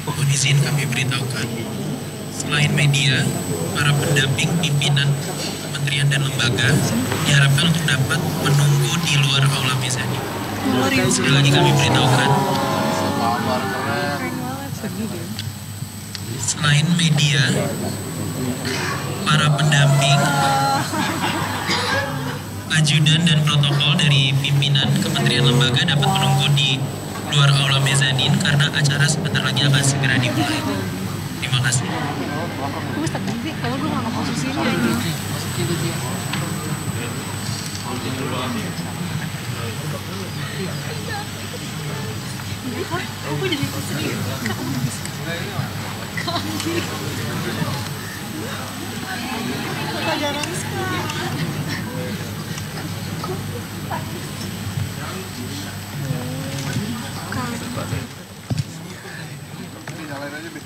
Mohon izin kami beritahukan, selain media, para pendamping pimpinan kementerian dan lembaga diharapkan untuk dapat menunggu di luar aula mezzanine. Sekali lagi kami beritahukan, selain media, para pendamping, ajudan dan protokol dari pimpinan kementerian lembaga dapat menunggu di luar aula mezzanine karena acara sebentar lagi akan segera dimulai. Terima kasih. Gue stuck nanti kalau gue nggak posisi ini aja. Gue jadi posisi pelajaran sekarang.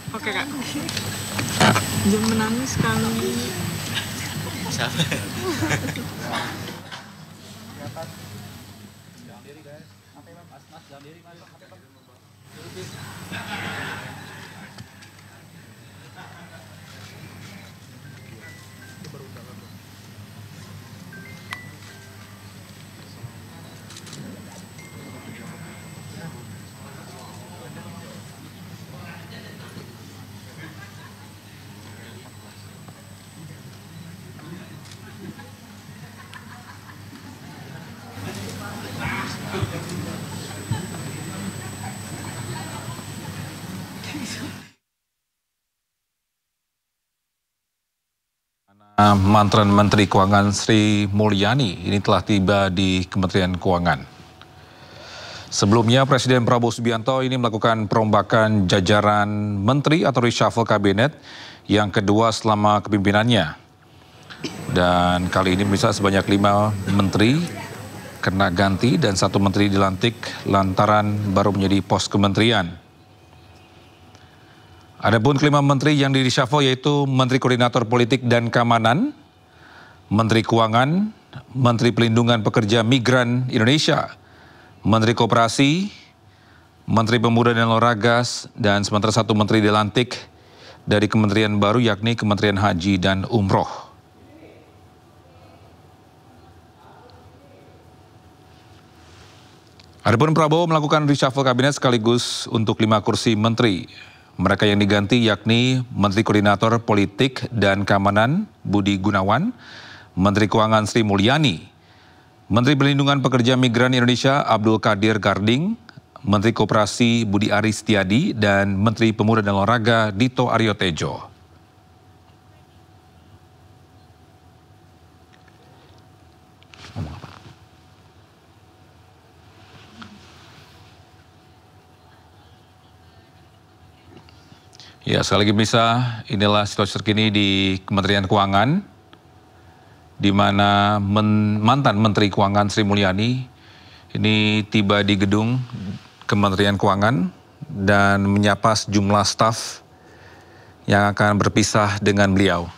Oke kak. Jangan menangis kali. Siapa? Jangan diri guys. Mas, jangan diri mas. Mantan Menteri Keuangan Sri Mulyani ini telah tiba di Kementerian Keuangan. Sebelumnya Presiden Prabowo Subianto ini melakukan perombakan jajaran menteri atau reshuffle kabinet yang kedua selama kepimpinannya. Dan kali ini bisa sebanyak 5 menteri kena ganti dan 1 menteri dilantik lantaran baru menjadi pos kementerian. Adapun kelima menteri yang di reshuffle yaitu Menteri Koordinator Politik dan Keamanan, Menteri Keuangan, Menteri Pelindungan Pekerja Migran Indonesia, Menteri Koperasi, Menteri Pemuda dan Olahraga, dan sementara 1 menteri dilantik dari kementerian baru yakni Kementerian Haji dan Umroh. Adapun Prabowo melakukan reshuffle kabinet sekaligus untuk 5 kursi menteri. Mereka yang diganti yakni Menteri Koordinator Politik dan Keamanan Budi Gunawan, Menteri Keuangan Sri Mulyani, Menteri Perlindungan Pekerja Migran Indonesia Abdul Qadir Garding, Menteri Koperasi Budi Aris Setiadi, dan Menteri Pemuda dan Olahraga Dito Aryo Tejo. Ya, sekali lagi bisa, inilah situasi terkini di Kementerian Keuangan, di mana mantan Menteri Keuangan Sri Mulyani ini tiba di gedung Kementerian Keuangan dan menyapa sejumlah staf yang akan berpisah dengan beliau.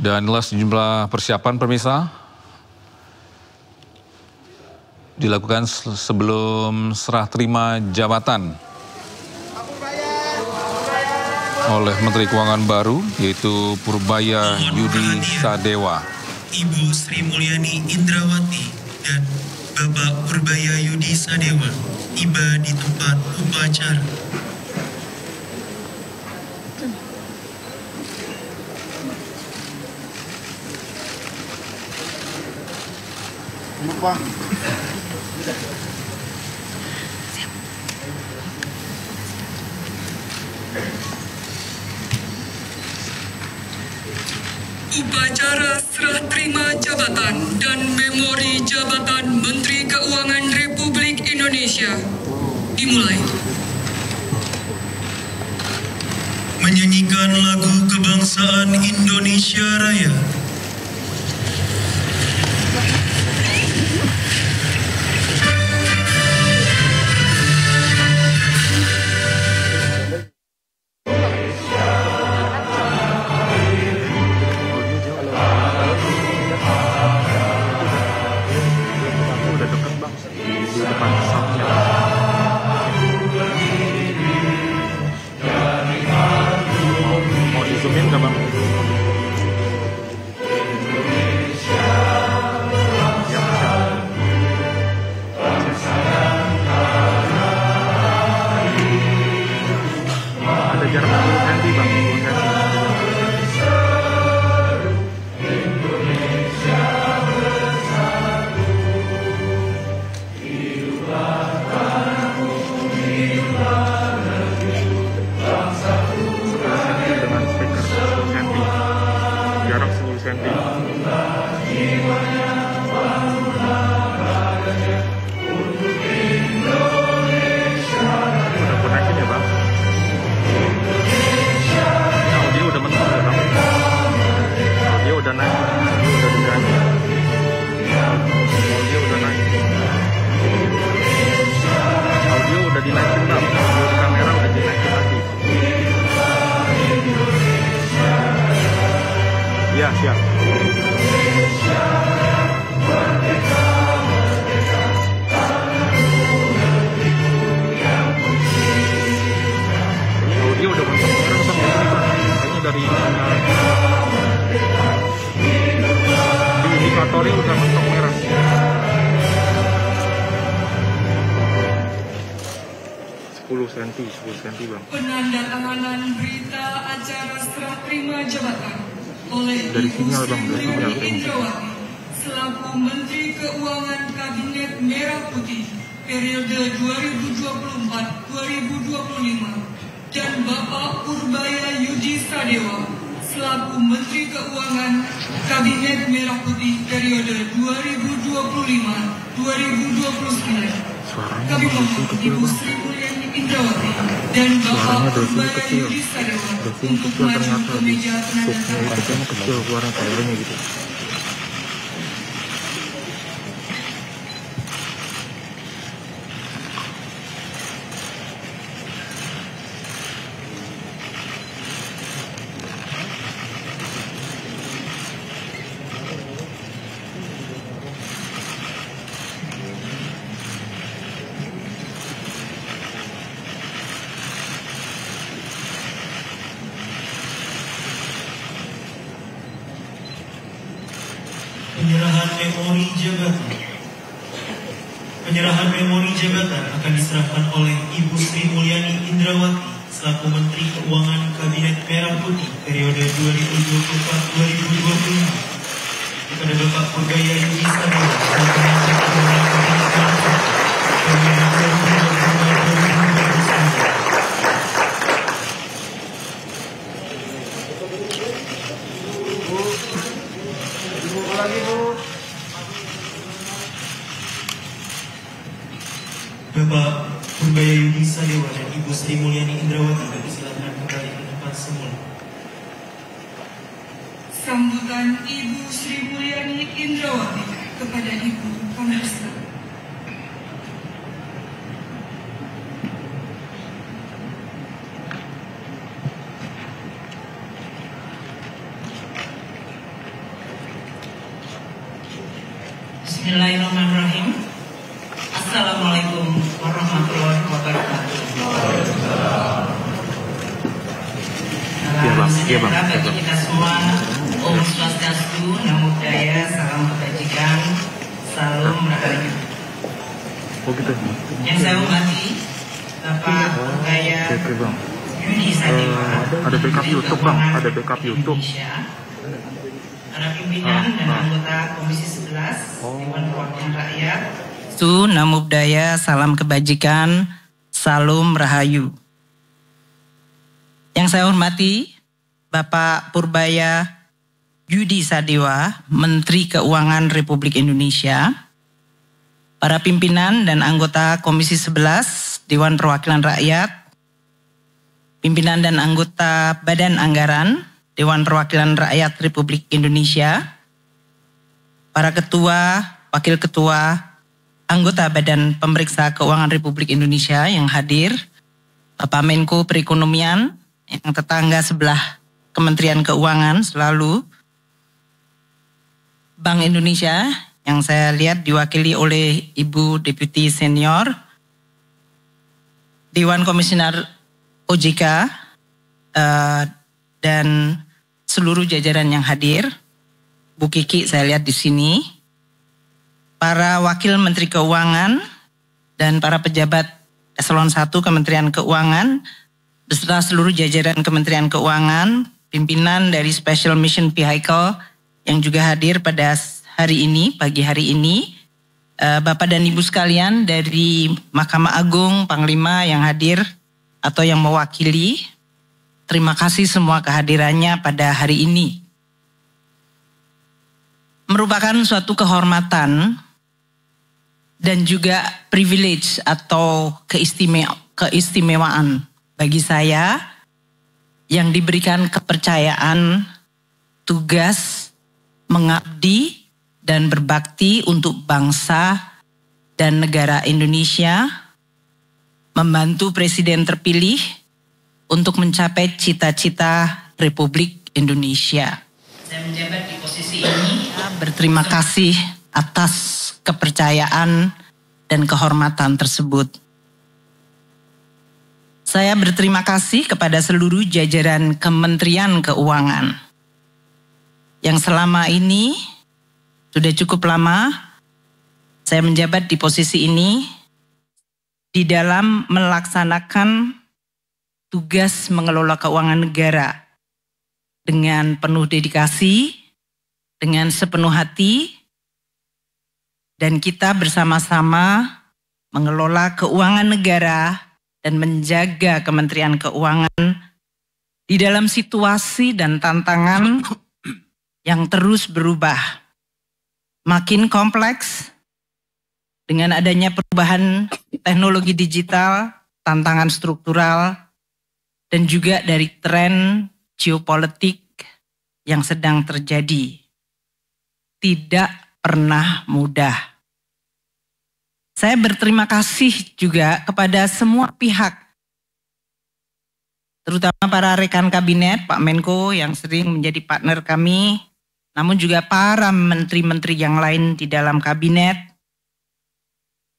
Dan inilah sejumlah persiapan pemirsa dilakukan sebelum serah terima jabatan oleh Menteri Keuangan baru yaitu Purbaya Yudi Sadewa. Ibu Sri Mulyani Indrawati dan Bapak Purbaya Yudi Sadewa tiba di tempat upacara. Bang. Upacara serah terima jabatan dan memori jabatan Menteri Keuangan Republik Indonesia dimulai. menyanyikan lagu kebangsaan Indonesia Raya. Penandatanganan berita acara serah terima jabatan oleh Ibu Sri Mulyani Indrawati selaku Menteri Keuangan Kabinet Merah Putih periode 2024-2025 dan Bapak Purbaya Yudi Sadewa selaku Menteri Keuangan Kabinet Merah Putih periode 2025-2029. Kami mohon Ibu Sri Mulyani Indrawati dan Bapak Purbaya Yudi Sadewa untuk maju ke meja penandatanganan. Kecil suara kayaknya gitu. Penyerahan memori jabatan akan diserahkan oleh Ibu Sri Mulyani Indrawati selaku Menteri Keuangan Kabinet Merah Putih periode 2024-2025 kepada Bapak Purbaya Yudi Sadewa selaku Menteri Keuangan Kabinet Merah Putih periode 2024-2029. Bapak Purbaya Yudi Sadewa dan Ibu Sri Mulyani Indrawati dipersilakan kembali ke tempat semula. Sambutan Ibu Sri Mulyani Indrawati kepada Ibu Kamesta. Bismillahirrahmanirrahim. Assalamualaikum warahmatullahi wabarakatuh. Salam sejahtera bagi kita semua. Om Swastiastu, Namo Buddhaya, salam kebajikan, salam rahayu. Yang saya hormati Bapak Purbaya Yudi Sadewa, Ada backup YouTube bang, ada backup YouTube. Para pimpinan dan anggota Komisi 11 Dewan Perwakilan Rakyat. Namo Buddhaya, salam kebajikan, salam rahayu. Yang saya hormati Bapak Purbaya Yudi Sadewa, Menteri Keuangan Republik Indonesia, para pimpinan dan anggota Komisi 11 Dewan Perwakilan Rakyat, pimpinan dan anggota Badan Anggaran Dewan Perwakilan Rakyat Republik Indonesia, para ketua, wakil ketua, anggota Badan Pemeriksa Keuangan Republik Indonesia yang hadir, Bapak Menko Perekonomian yang tetangga sebelah Kementerian Keuangan selalu, Bank Indonesia yang saya lihat diwakili oleh Ibu Deputi Senior, Dewan Komisioner OJK, dan seluruh jajaran yang hadir, Bu Kiki saya lihat di sini, para Wakil Menteri Keuangan dan para pejabat Eselon 1 Kementerian Keuangan, beserta seluruh jajaran Kementerian Keuangan, pimpinan dari Special Mission Vehicle yang juga hadir pada hari ini, pagi hari ini, Bapak dan Ibu sekalian dari Mahkamah Agung, Panglima yang hadir atau yang mewakili, terima kasih semua kehadirannya pada hari ini. Merupakan suatu kehormatan dan juga privilege atau keistimewaan bagi saya yang diberikan kepercayaan tugas mengabdi dan berbakti untuk bangsa dan negara Indonesia, membantu Presiden terpilih untuk mencapai cita-cita Republik Indonesia. Saya menjabat di posisi ini, berterima kasih atas kepercayaan dan kehormatan tersebut. Saya berterima kasih kepada seluruh jajaran Kementerian Keuangan yang selama ini sudah cukup lama saya menjabat di posisi ini di dalam melaksanakan tugas mengelola keuangan negara dengan penuh dedikasi, dengan sepenuh hati, dan kita bersama-sama mengelola keuangan negara dan menjaga Kementerian Keuangan di dalam situasi dan tantangan yang terus berubah, makin kompleks dengan adanya perubahan teknologi digital, tantangan struktural, dan juga dari tren geopolitik yang sedang terjadi. Tidak pernah mudah. Saya berterima kasih juga kepada semua pihak, terutama para rekan kabinet, Pak Menko yang sering menjadi partner kami, namun juga para menteri-menteri yang lain di dalam kabinet,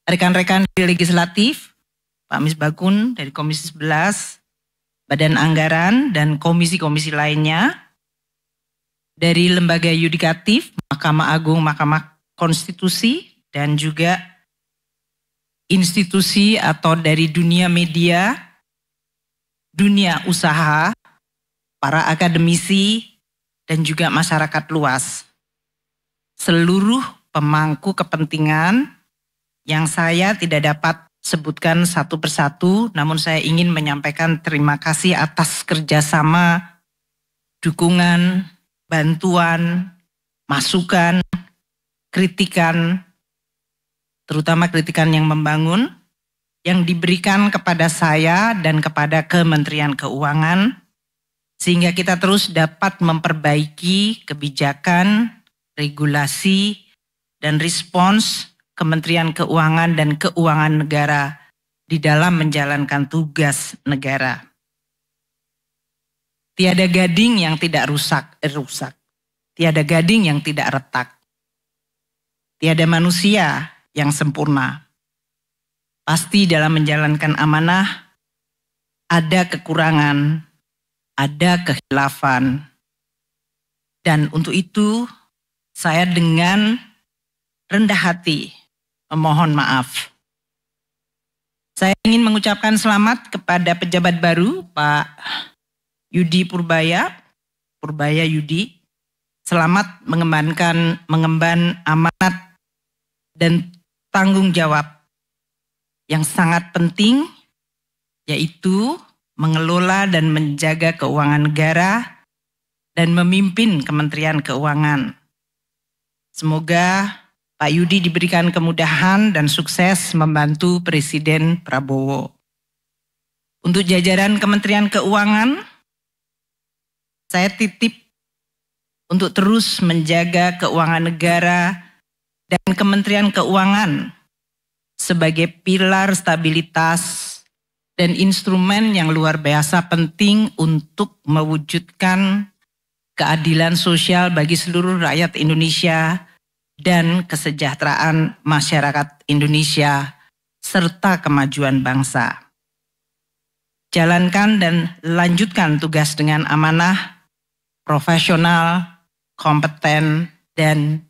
rekan-rekan di legislatif, Pak Misbakun dari Komisi 11, Badan Anggaran dan komisi-komisi lainnya, dari lembaga yudikatif, Mahkamah Agung, Mahkamah Konstitusi, dan juga institusi atau dari dunia media, dunia usaha, para akademisi, dan juga masyarakat luas. Seluruh pemangku kepentingan yang saya tidak dapat sebutkan satu persatu, namun saya ingin menyampaikan terima kasih atas kerjasama, dukungan, bantuan, masukan, kritikan, terutama kritikan yang membangun, yang diberikan kepada saya dan kepada Kementerian Keuangan, sehingga kita terus dapat memperbaiki kebijakan, regulasi, dan respons Kementerian Keuangan dan Keuangan Negara di dalam menjalankan tugas negara. Tiada gading yang tidak rusak. Tiada gading yang tidak retak. Tiada manusia yang sempurna. Pasti dalam menjalankan amanah ada kekurangan, ada kehilafan. Dan untuk itu saya dengan rendah hati memohon maaf. Saya ingin mengucapkan selamat kepada pejabat baru Pak Yudi Purbaya Yudi. Selamat mengemban amanat dan tanggung jawab yang sangat penting, yaitu mengelola dan menjaga keuangan negara dan memimpin Kementerian Keuangan. Semoga Pak Yudi diberikan kemudahan dan sukses membantu Presiden Prabowo. Untuk jajaran Kementerian Keuangan, saya titip untuk terus menjaga keuangan negara dan Kementerian Keuangan sebagai pilar stabilitas dan instrumen yang luar biasa penting untuk mewujudkan keadilan sosial bagi seluruh rakyat Indonesia dan kesejahteraan masyarakat Indonesia serta kemajuan bangsa. Jalankan dan lanjutkan tugas dengan amanah, profesional, kompeten, dan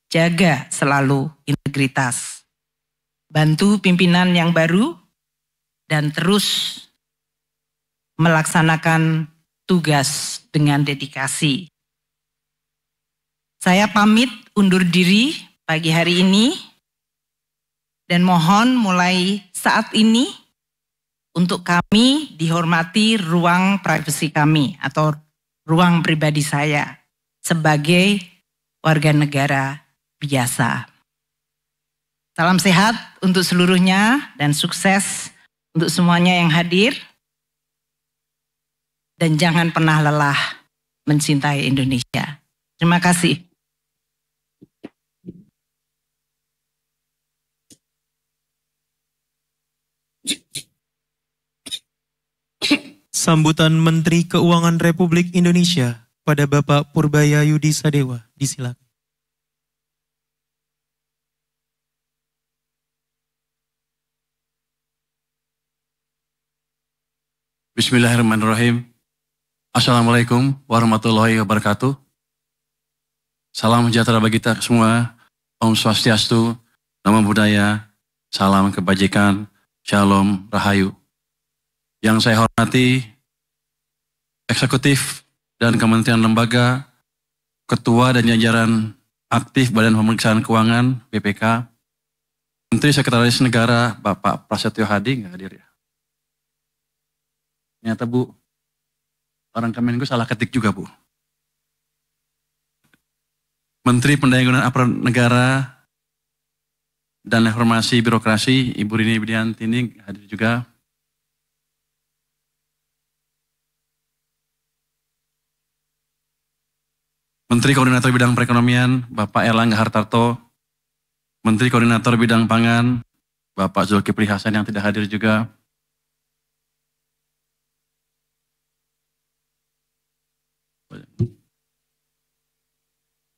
jaga selalu integritas. Bantu pimpinan yang baru dan terus melaksanakan tugas dengan dedikasi. Saya pamit undur diri pagi hari ini dan mohon mulai saat ini untuk kami dihormati ruang privasi kami atau ruang pribadi saya sebagai warga negara biasa. Salam sehat untuk seluruhnya dan sukses untuk semuanya yang hadir. Dan jangan pernah lelah mencintai Indonesia. Terima kasih. Sambutan Menteri Keuangan Republik Indonesia pada Bapak Purbaya Yudi Sadewa. Disilakan. Bismillahirrahmanirrahim. Assalamualaikum warahmatullahi wabarakatuh. Salam sejahtera bagi kita semua. Om Swastiastu, Namo Buddhaya, salam kebajikan, Shalom, Rahayu. Yang saya hormati, eksekutif dan kementerian lembaga, ketua dan jajaran aktif Badan Pemeriksaan Keuangan, BPK, Menteri Sekretaris Negara, Bapak Prasetyo Hadi, nggak hadir ya? Ternyata Bu, orang Kemenku salah ketik juga Bu. Menteri Pendayagunaan Aparat Negara dan Reformasi Birokrasi, Ibu Rini Widiantini hadir juga. Menteri Koordinator Bidang Perekonomian, Bapak Erlangga Hartarto. Menteri Koordinator Bidang Pangan, Bapak Zulkifli Hasan yang tidak hadir juga.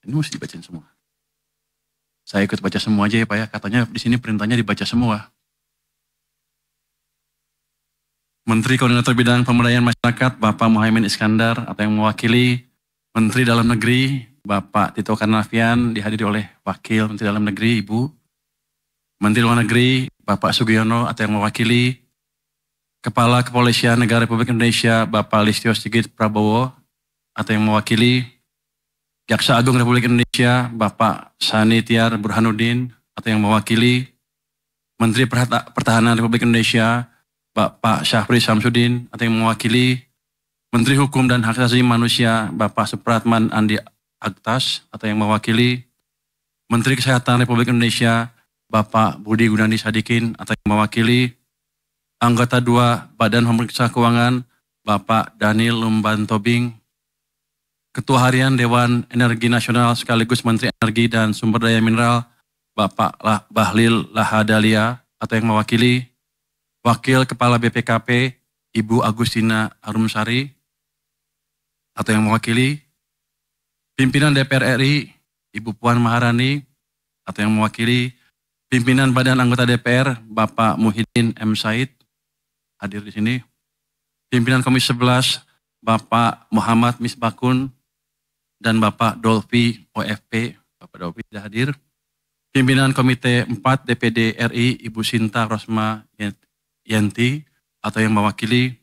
Ini mesti dibacain semua. Saya ikut baca semua aja ya Pak ya. Katanya di sini perintahnya dibaca semua. Menteri Koordinator Bidang Pemberdayaan Masyarakat, Bapak Muhaimin Iskandar, atau yang mewakili Menteri Dalam Negeri, Bapak Tito Karnavian, dihadiri oleh Wakil Menteri Dalam Negeri, Ibu. Menteri Luar Negeri, Bapak Sugiono, atau yang mewakili Kepala Kepolisian Negara Republik Indonesia, Bapak Listio Sigit Prabowo, atau yang mewakili Jaksa Agung Republik Indonesia, Bapak Sani Tiar Burhanuddin, atau yang mewakili Menteri Pertahanan Republik Indonesia, Bapak Syafri Samsudin, atau yang mewakili Menteri Hukum dan Hak Asasi Manusia, Bapak Supratman Andi Aktas, atau yang mewakili Menteri Kesehatan Republik Indonesia, Bapak Budi Gunadi Sadikin, atau yang mewakili Anggota 2 Badan Pemeriksa Keuangan, Bapak Daniel Lumban Tobing, Ketua Harian Dewan Energi Nasional sekaligus Menteri Energi dan Sumber Daya Mineral, Bapak Bahlil Lahadalia, atau yang mewakili Wakil Kepala BPKP, Ibu Agustina Arumsari, atau yang mewakili Pimpinan DPR RI, Ibu Puan Maharani, atau yang mewakili Pimpinan Badan Anggota DPR, Bapak Muhyiddin M. Said, hadir di sini. Pimpinan Komisi 11, Bapak Muhammad Misbakun, dan Bapak Dolfi OFP, Bapak Dolfi tidak hadir. Pimpinan Komite 4 DPD RI, Ibu Sinta Rosma Yenti, atau yang mewakili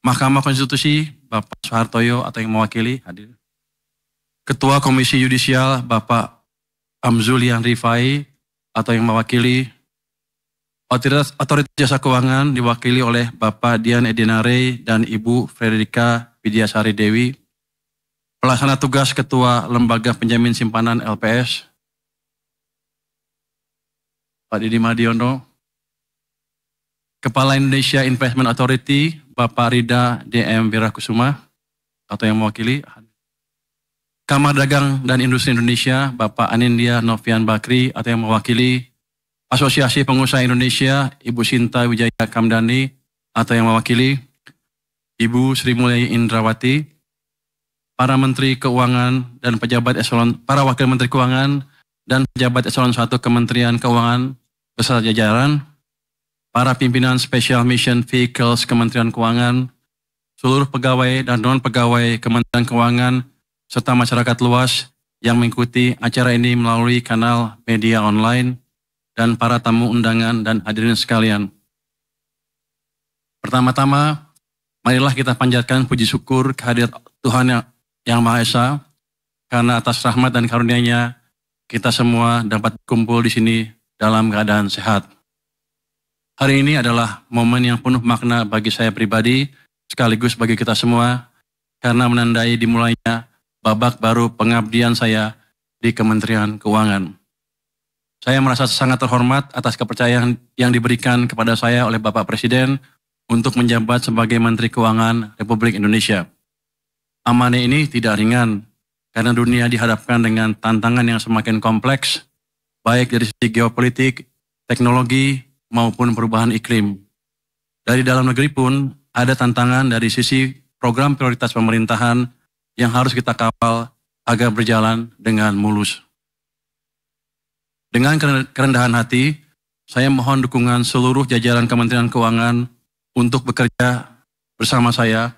Mahkamah Konstitusi, Bapak Soehartoyo, atau yang mewakili, hadir. Ketua Komisi Yudisial, Bapak Amzulian Rifai, atau yang mewakili. Otoritas Jasa Keuangan diwakili oleh Bapak Dian Edinare dan Ibu Frederika Widiasari Dewi. Pelaksana tugas Ketua Lembaga Penjamin Simpanan LPS, Pak Didi Madiono. Kepala Indonesia Investment Authority, Bapak Rida DM Wirakusuma, atau yang mewakili. Kamar Dagang dan Industri Indonesia, Bapak Anindya Novian Bakri, atau yang mewakili. Asosiasi Pengusaha Indonesia, Ibu Sinta Wijaya Kamdani, atau yang mewakili. Ibu Sri Mulyani Indrawati, para Menteri Keuangan dan pejabat eselon, para Wakil Menteri Keuangan dan pejabat eselon 1 Kementerian Keuangan beserta jajaran, para pimpinan Special Mission Vehicles Kementerian Keuangan, seluruh pegawai dan non-pegawai Kementerian Keuangan, serta masyarakat luas yang mengikuti acara ini melalui kanal media online, dan para tamu undangan dan hadirin sekalian. Pertama-tama, marilah kita panjatkan puji syukur kehadirat Tuhan yang Maha Esa, karena atas rahmat dan karunia-Nya kita semua dapat berkumpul di sini dalam keadaan sehat. Hari ini adalah momen yang penuh makna bagi saya pribadi, sekaligus bagi kita semua, karena menandai dimulainya babak baru pengabdian saya di Kementerian Keuangan. Saya merasa sangat terhormat atas kepercayaan yang diberikan kepada saya oleh Bapak Presiden untuk menjabat sebagai Menteri Keuangan Republik Indonesia. Amanah ini tidak ringan, karena dunia dihadapkan dengan tantangan yang semakin kompleks, baik dari segi geopolitik, teknologi, maupun perubahan iklim. Dari dalam negeri pun ada tantangan dari sisi program prioritas pemerintahan yang harus kita kawal agar berjalan dengan mulus. Dengan kerendahan hati, saya mohon dukungan seluruh jajaran Kementerian Keuangan untuk bekerja bersama saya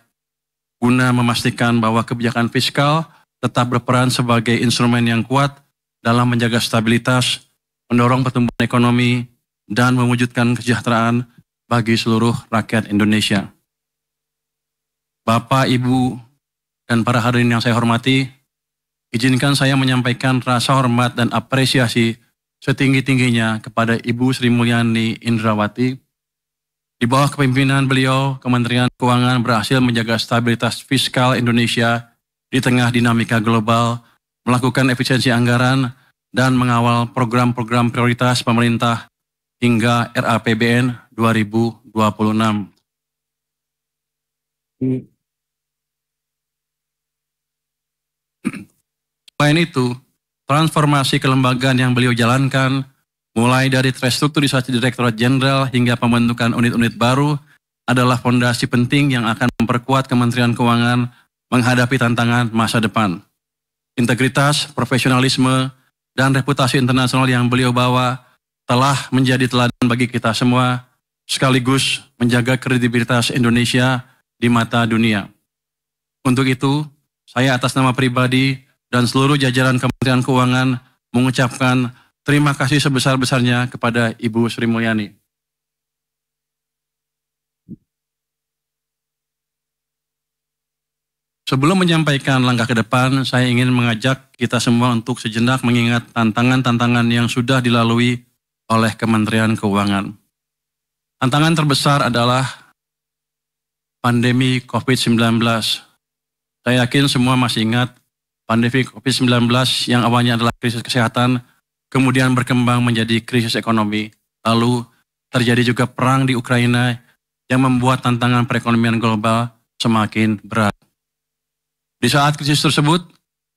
guna memastikan bahwa kebijakan fiskal tetap berperan sebagai instrumen yang kuat dalam menjaga stabilitas, mendorong pertumbuhan ekonomi, dan mewujudkan kesejahteraan bagi seluruh rakyat Indonesia. Bapak, Ibu, dan para hadirin yang saya hormati, izinkan saya menyampaikan rasa hormat dan apresiasi setinggi-tingginya kepada Ibu Sri Mulyani Indrawati. Di bawah kepemimpinan beliau, Kementerian Keuangan berhasil menjaga stabilitas fiskal Indonesia di tengah dinamika global, melakukan efisiensi anggaran, dan mengawal program-program prioritas pemerintah hingga RAPBN 2026. Selain itu, transformasi kelembagaan yang beliau jalankan, mulai dari restrukturisasi Direktorat Jenderal hingga pembentukan unit-unit baru, adalah fondasi penting yang akan memperkuat Kementerian Keuangan menghadapi tantangan masa depan. Integritas, profesionalisme, dan reputasi internasional yang beliau bawa telah menjadi teladan bagi kita semua, sekaligus menjaga kredibilitas Indonesia di mata dunia. Untuk itu, saya atas nama pribadi dan seluruh jajaran Kementerian Keuangan mengucapkan terima kasih sebesar-besarnya kepada Ibu Sri Mulyani. Sebelum menyampaikan langkah ke depan, saya ingin mengajak kita semua untuk sejenak mengingat tantangan-tantangan yang sudah dilalui oleh Kementerian Keuangan. Tantangan terbesar adalah pandemi COVID-19. Saya yakin semua masih ingat pandemi COVID-19 yang awalnya adalah krisis kesehatan, kemudian berkembang menjadi krisis ekonomi. Lalu terjadi juga perang di Ukraina yang membuat tantangan perekonomian global semakin berat. Di saat krisis tersebut,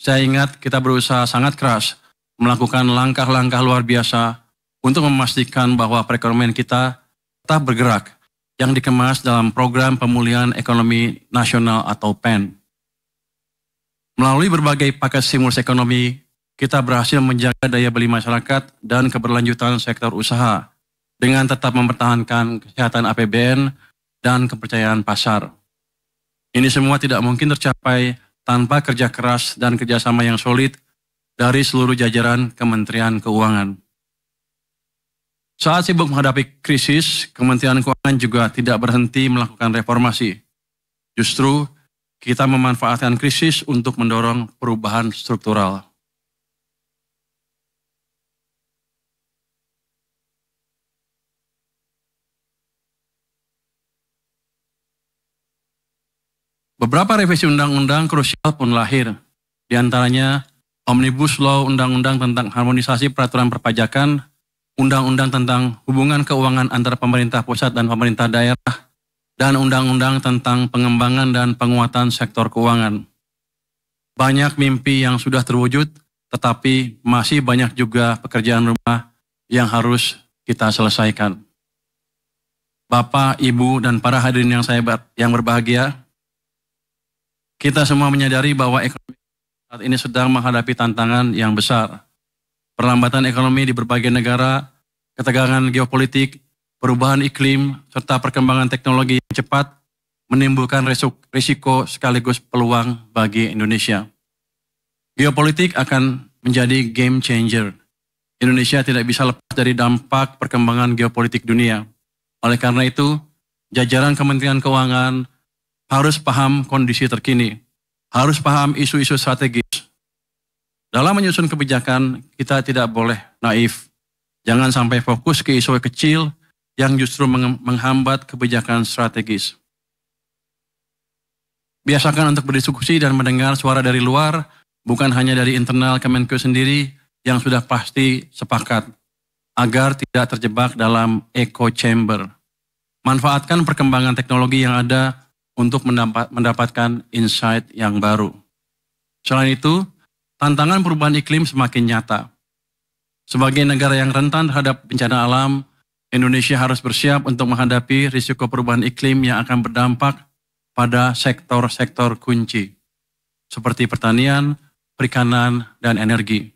saya ingat kita berusaha sangat keras melakukan langkah-langkah luar biasa untuk memastikan bahwa perekonomian kita tetap bergerak yang dikemas dalam Program Pemulihan Ekonomi Nasional atau PEN. Melalui berbagai paket stimulus ekonomi, kita berhasil menjaga daya beli masyarakat dan keberlanjutan sektor usaha dengan tetap mempertahankan kesehatan APBN dan kepercayaan pasar. Ini semua tidak mungkin tercapai tanpa kerja keras dan kerjasama yang solid dari seluruh jajaran Kementerian Keuangan. Saat sibuk menghadapi krisis, Kementerian Keuangan juga tidak berhenti melakukan reformasi. Justru, kita memanfaatkan krisis untuk mendorong perubahan struktural. Beberapa revisi undang-undang krusial pun lahir, di antaranya Omnibus Law Undang-Undang tentang Harmonisasi Peraturan Perpajakan Undang-Undang tentang hubungan keuangan antara pemerintah pusat dan pemerintah daerah, dan Undang-Undang tentang pengembangan dan penguatan sektor keuangan. Banyak mimpi yang sudah terwujud, tetapi masih banyak juga pekerjaan rumah yang harus kita selesaikan. Bapak, Ibu, dan para hadirin yang berbahagia, kita semua menyadari bahwa ekonomi saat ini sedang menghadapi tantangan yang besar. Perlambatan ekonomi di berbagai negara, ketegangan geopolitik, perubahan iklim, serta perkembangan teknologi yang cepat menimbulkan risiko sekaligus peluang bagi Indonesia. Geopolitik akan menjadi game changer. Indonesia tidak bisa lepas dari dampak perkembangan geopolitik dunia. Oleh karena itu, jajaran Kementerian Keuangan harus paham kondisi terkini, harus paham isu-isu strategis. Dalam menyusun kebijakan, kita tidak boleh naif. Jangan sampai fokus ke isu kecil yang justru menghambat kebijakan strategis. Biasakan untuk berdiskusi dan mendengar suara dari luar, bukan hanya dari internal Kemenko sendiri yang sudah pasti sepakat, agar tidak terjebak dalam echo chamber. Manfaatkan perkembangan teknologi yang ada untuk mendapatkan insight yang baru. Selain itu, tantangan perubahan iklim semakin nyata. Sebagai negara yang rentan terhadap bencana alam, Indonesia harus bersiap untuk menghadapi risiko perubahan iklim yang akan berdampak pada sektor-sektor kunci, seperti pertanian, perikanan, dan energi.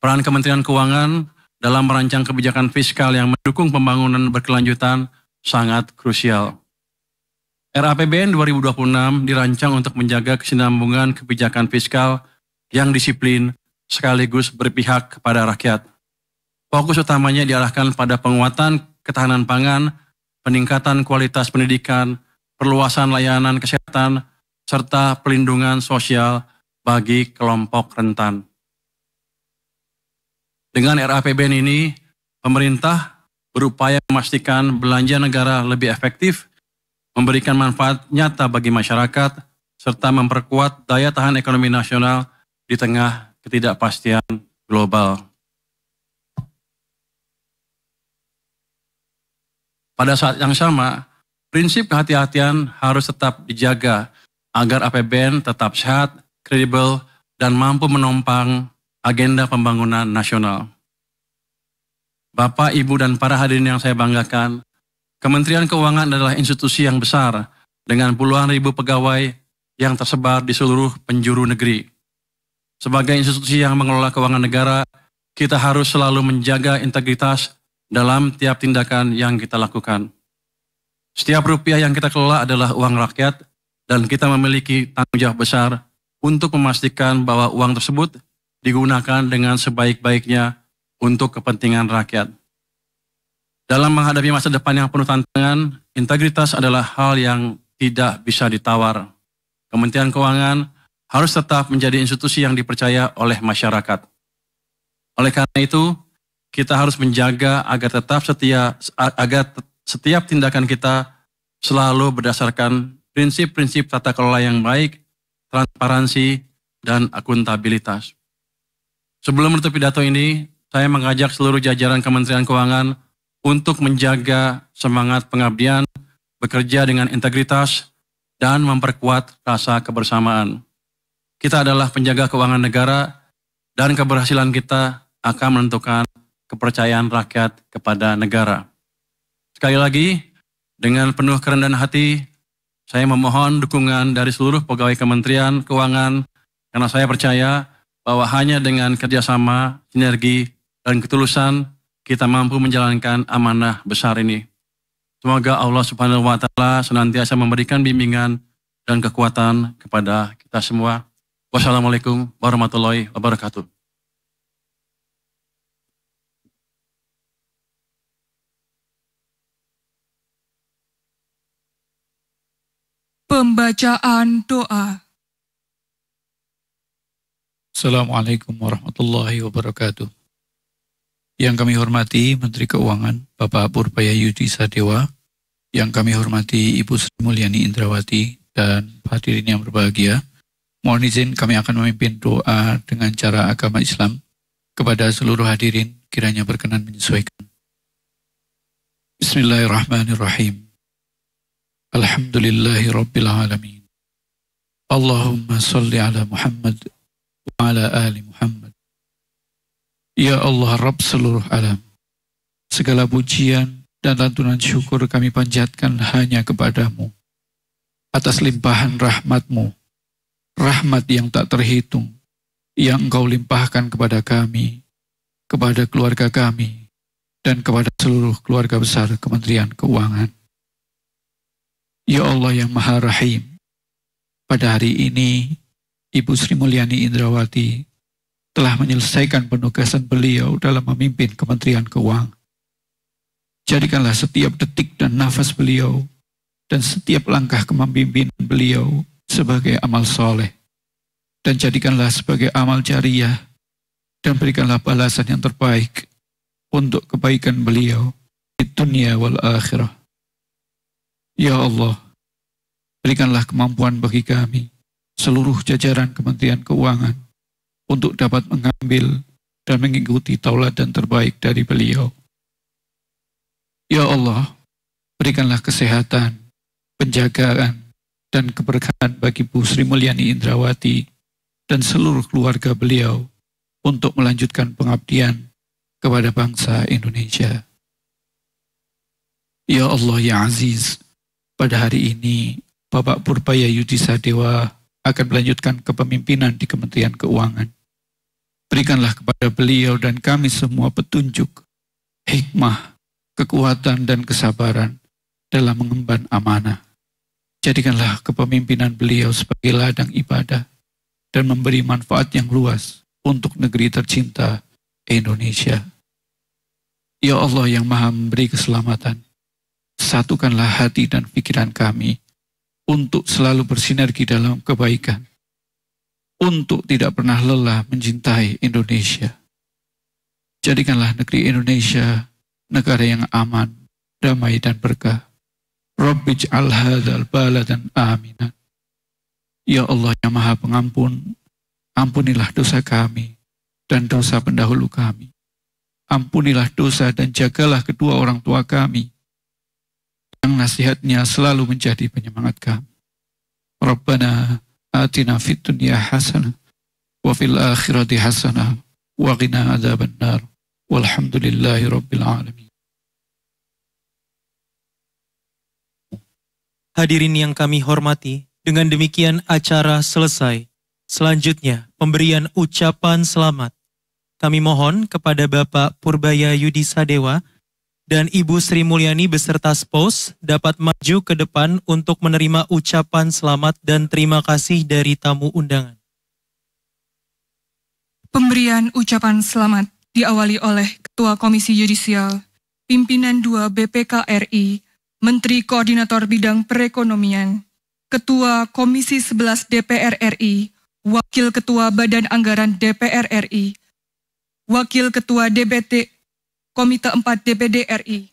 Peran Kementerian Keuangan dalam merancang kebijakan fiskal yang mendukung pembangunan berkelanjutan sangat krusial. RAPBN 2026 dirancang untuk menjaga kesinambungan kebijakan fiskal yang disiplin sekaligus berpihak kepada rakyat. Fokus utamanya diarahkan pada penguatan ketahanan pangan, peningkatan kualitas pendidikan, perluasan layanan kesehatan, serta pelindungan sosial bagi kelompok rentan. Dengan RAPBN ini, pemerintah berupaya memastikan belanja negara lebih efektif, memberikan manfaat nyata bagi masyarakat, serta memperkuat daya tahan ekonomi nasional di tengah ketidakpastian global. Pada saat yang sama, prinsip kehati-hatian harus tetap dijaga agar APBN tetap sehat, kredibel, dan mampu menopang agenda pembangunan nasional. Bapak, Ibu, dan para hadirin yang saya banggakan, Kementerian Keuangan adalah institusi yang besar dengan puluhan ribu pegawai yang tersebar di seluruh penjuru negeri. Sebagai institusi yang mengelola keuangan negara, kita harus selalu menjaga integritas dalam tiap tindakan yang kita lakukan. Setiap rupiah yang kita kelola adalah uang rakyat dan kita memiliki tanggung jawab besar untuk memastikan bahwa uang tersebut digunakan dengan sebaik-baiknya untuk kepentingan rakyat. Dalam menghadapi masa depan yang penuh tantangan, integritas adalah hal yang tidak bisa ditawar. Kementerian Keuangan harus tetap menjadi institusi yang dipercaya oleh masyarakat. Oleh karena itu, kita harus menjaga agar setiap tindakan kita selalu berdasarkan prinsip-prinsip tata kelola yang baik, transparansi, dan akuntabilitas. Sebelum menutup pidato ini, saya mengajak seluruh jajaran Kementerian Keuangan untuk menjaga semangat pengabdian, bekerja dengan integritas, dan memperkuat rasa kebersamaan. Kita adalah penjaga keuangan negara, dan keberhasilan kita akan menentukan kepercayaan rakyat kepada negara. Sekali lagi, dengan penuh kerendahan hati, saya memohon dukungan dari seluruh pegawai Kementerian Keuangan, karena saya percaya bahwa hanya dengan kerjasama, sinergi, dan ketulusan, kita mampu menjalankan amanah besar ini. Semoga Allah Subhanahu wa Ta'ala senantiasa memberikan bimbingan dan kekuatan kepada kita semua. Wassalamualaikum warahmatullahi wabarakatuh. Pembacaan doa. Assalamualaikum warahmatullahi wabarakatuh. Yang kami hormati Menteri Keuangan Bapak Purbaya Yudi Sadewa, yang kami hormati Ibu Sri Mulyani Indrawati, dan hadirin yang berbahagia, mohon izin kami akan memimpin doa dengan cara agama Islam kepada seluruh hadirin. Kita kiranya berkenan menyesuaikan. Bismillahirrahmanirrahim. Alhamdulillahi Rabbil Alamin. Allahumma salli ala Muhammad wa ala ali Muhammad. Ya Allah Rabb seluruh alam, segala pujian dan lantunan syukur kami panjatkan hanya kepadamu atas limpahan rahmat-Mu, rahmat yang tak terhitung, yang Engkau limpahkan kepada kami, kepada keluarga kami, dan kepada seluruh keluarga besar Kementerian Keuangan. Ya Allah yang Maha Rahim, pada hari ini Ibu Sri Mulyani Indrawati telah menyelesaikan penugasan beliau dalam memimpin Kementerian Keuangan. Jadikanlah setiap detik dan nafas beliau dan setiap langkah kepemimpinan beliau sebagai amal soleh, dan jadikanlah sebagai amal jariah, dan berikanlah balasan yang terbaik untuk kebaikan beliau di dunia wal akhirah. Ya Allah, berikanlah kemampuan bagi kami, seluruh jajaran Kementerian Keuangan, untuk dapat mengambil dan mengikuti tauladan terbaik dari beliau. Ya Allah, berikanlah kesehatan, penjagaan, dan keberkahan bagi Bu Sri Mulyani Indrawati dan seluruh keluarga beliau untuk melanjutkan pengabdian kepada bangsa Indonesia. Ya Allah ya Aziz, pada hari ini Bapak Purbaya Yudi Sadewa akan melanjutkan kepemimpinan di Kementerian Keuangan. Berikanlah kepada beliau dan kami semua petunjuk, hikmah, kekuatan, dan kesabaran dalam mengemban amanah. Jadikanlah kepemimpinan beliau sebagai ladang ibadah dan memberi manfaat yang luas untuk negeri tercinta Indonesia. Ya Allah yang Maha memberi keselamatan, satukanlah hati dan pikiran kami untuk selalu bersinergi dalam kebaikan, untuk tidak pernah lelah mencintai Indonesia. Jadikanlah negeri Indonesia negara yang aman, damai, dan berkah. Rabbij'al hadzal baladan aminan. Ya Allah yang Maha Pengampun, ampunilah dosa kami dan dosa pendahulu kami. Ampunilah dosa dan jagalah kedua orang tua kami, yang nasihatnya selalu menjadi penyemangat kami. Rabbana atina fid dunya hasanah wa fil akhirati hasanah wa qina adzabannar. Walhamdulillahi rabbil alamin. Hadirin yang kami hormati, dengan demikian acara selesai. Selanjutnya, pemberian ucapan selamat. Kami mohon kepada Bapak Purbaya Yudi Sadewa dan Ibu Sri Mulyani beserta spous dapat maju ke depan untuk menerima ucapan selamat dan terima kasih dari tamu undangan. Pemberian ucapan selamat diawali oleh Ketua Komisi Yudisial, Pimpinan 2 BPK RI, Menteri Koordinator Bidang Perekonomian, Ketua Komisi 11 DPR RI, Wakil Ketua Badan Anggaran DPR RI, Wakil Ketua DPT Komite 4 DPD RI.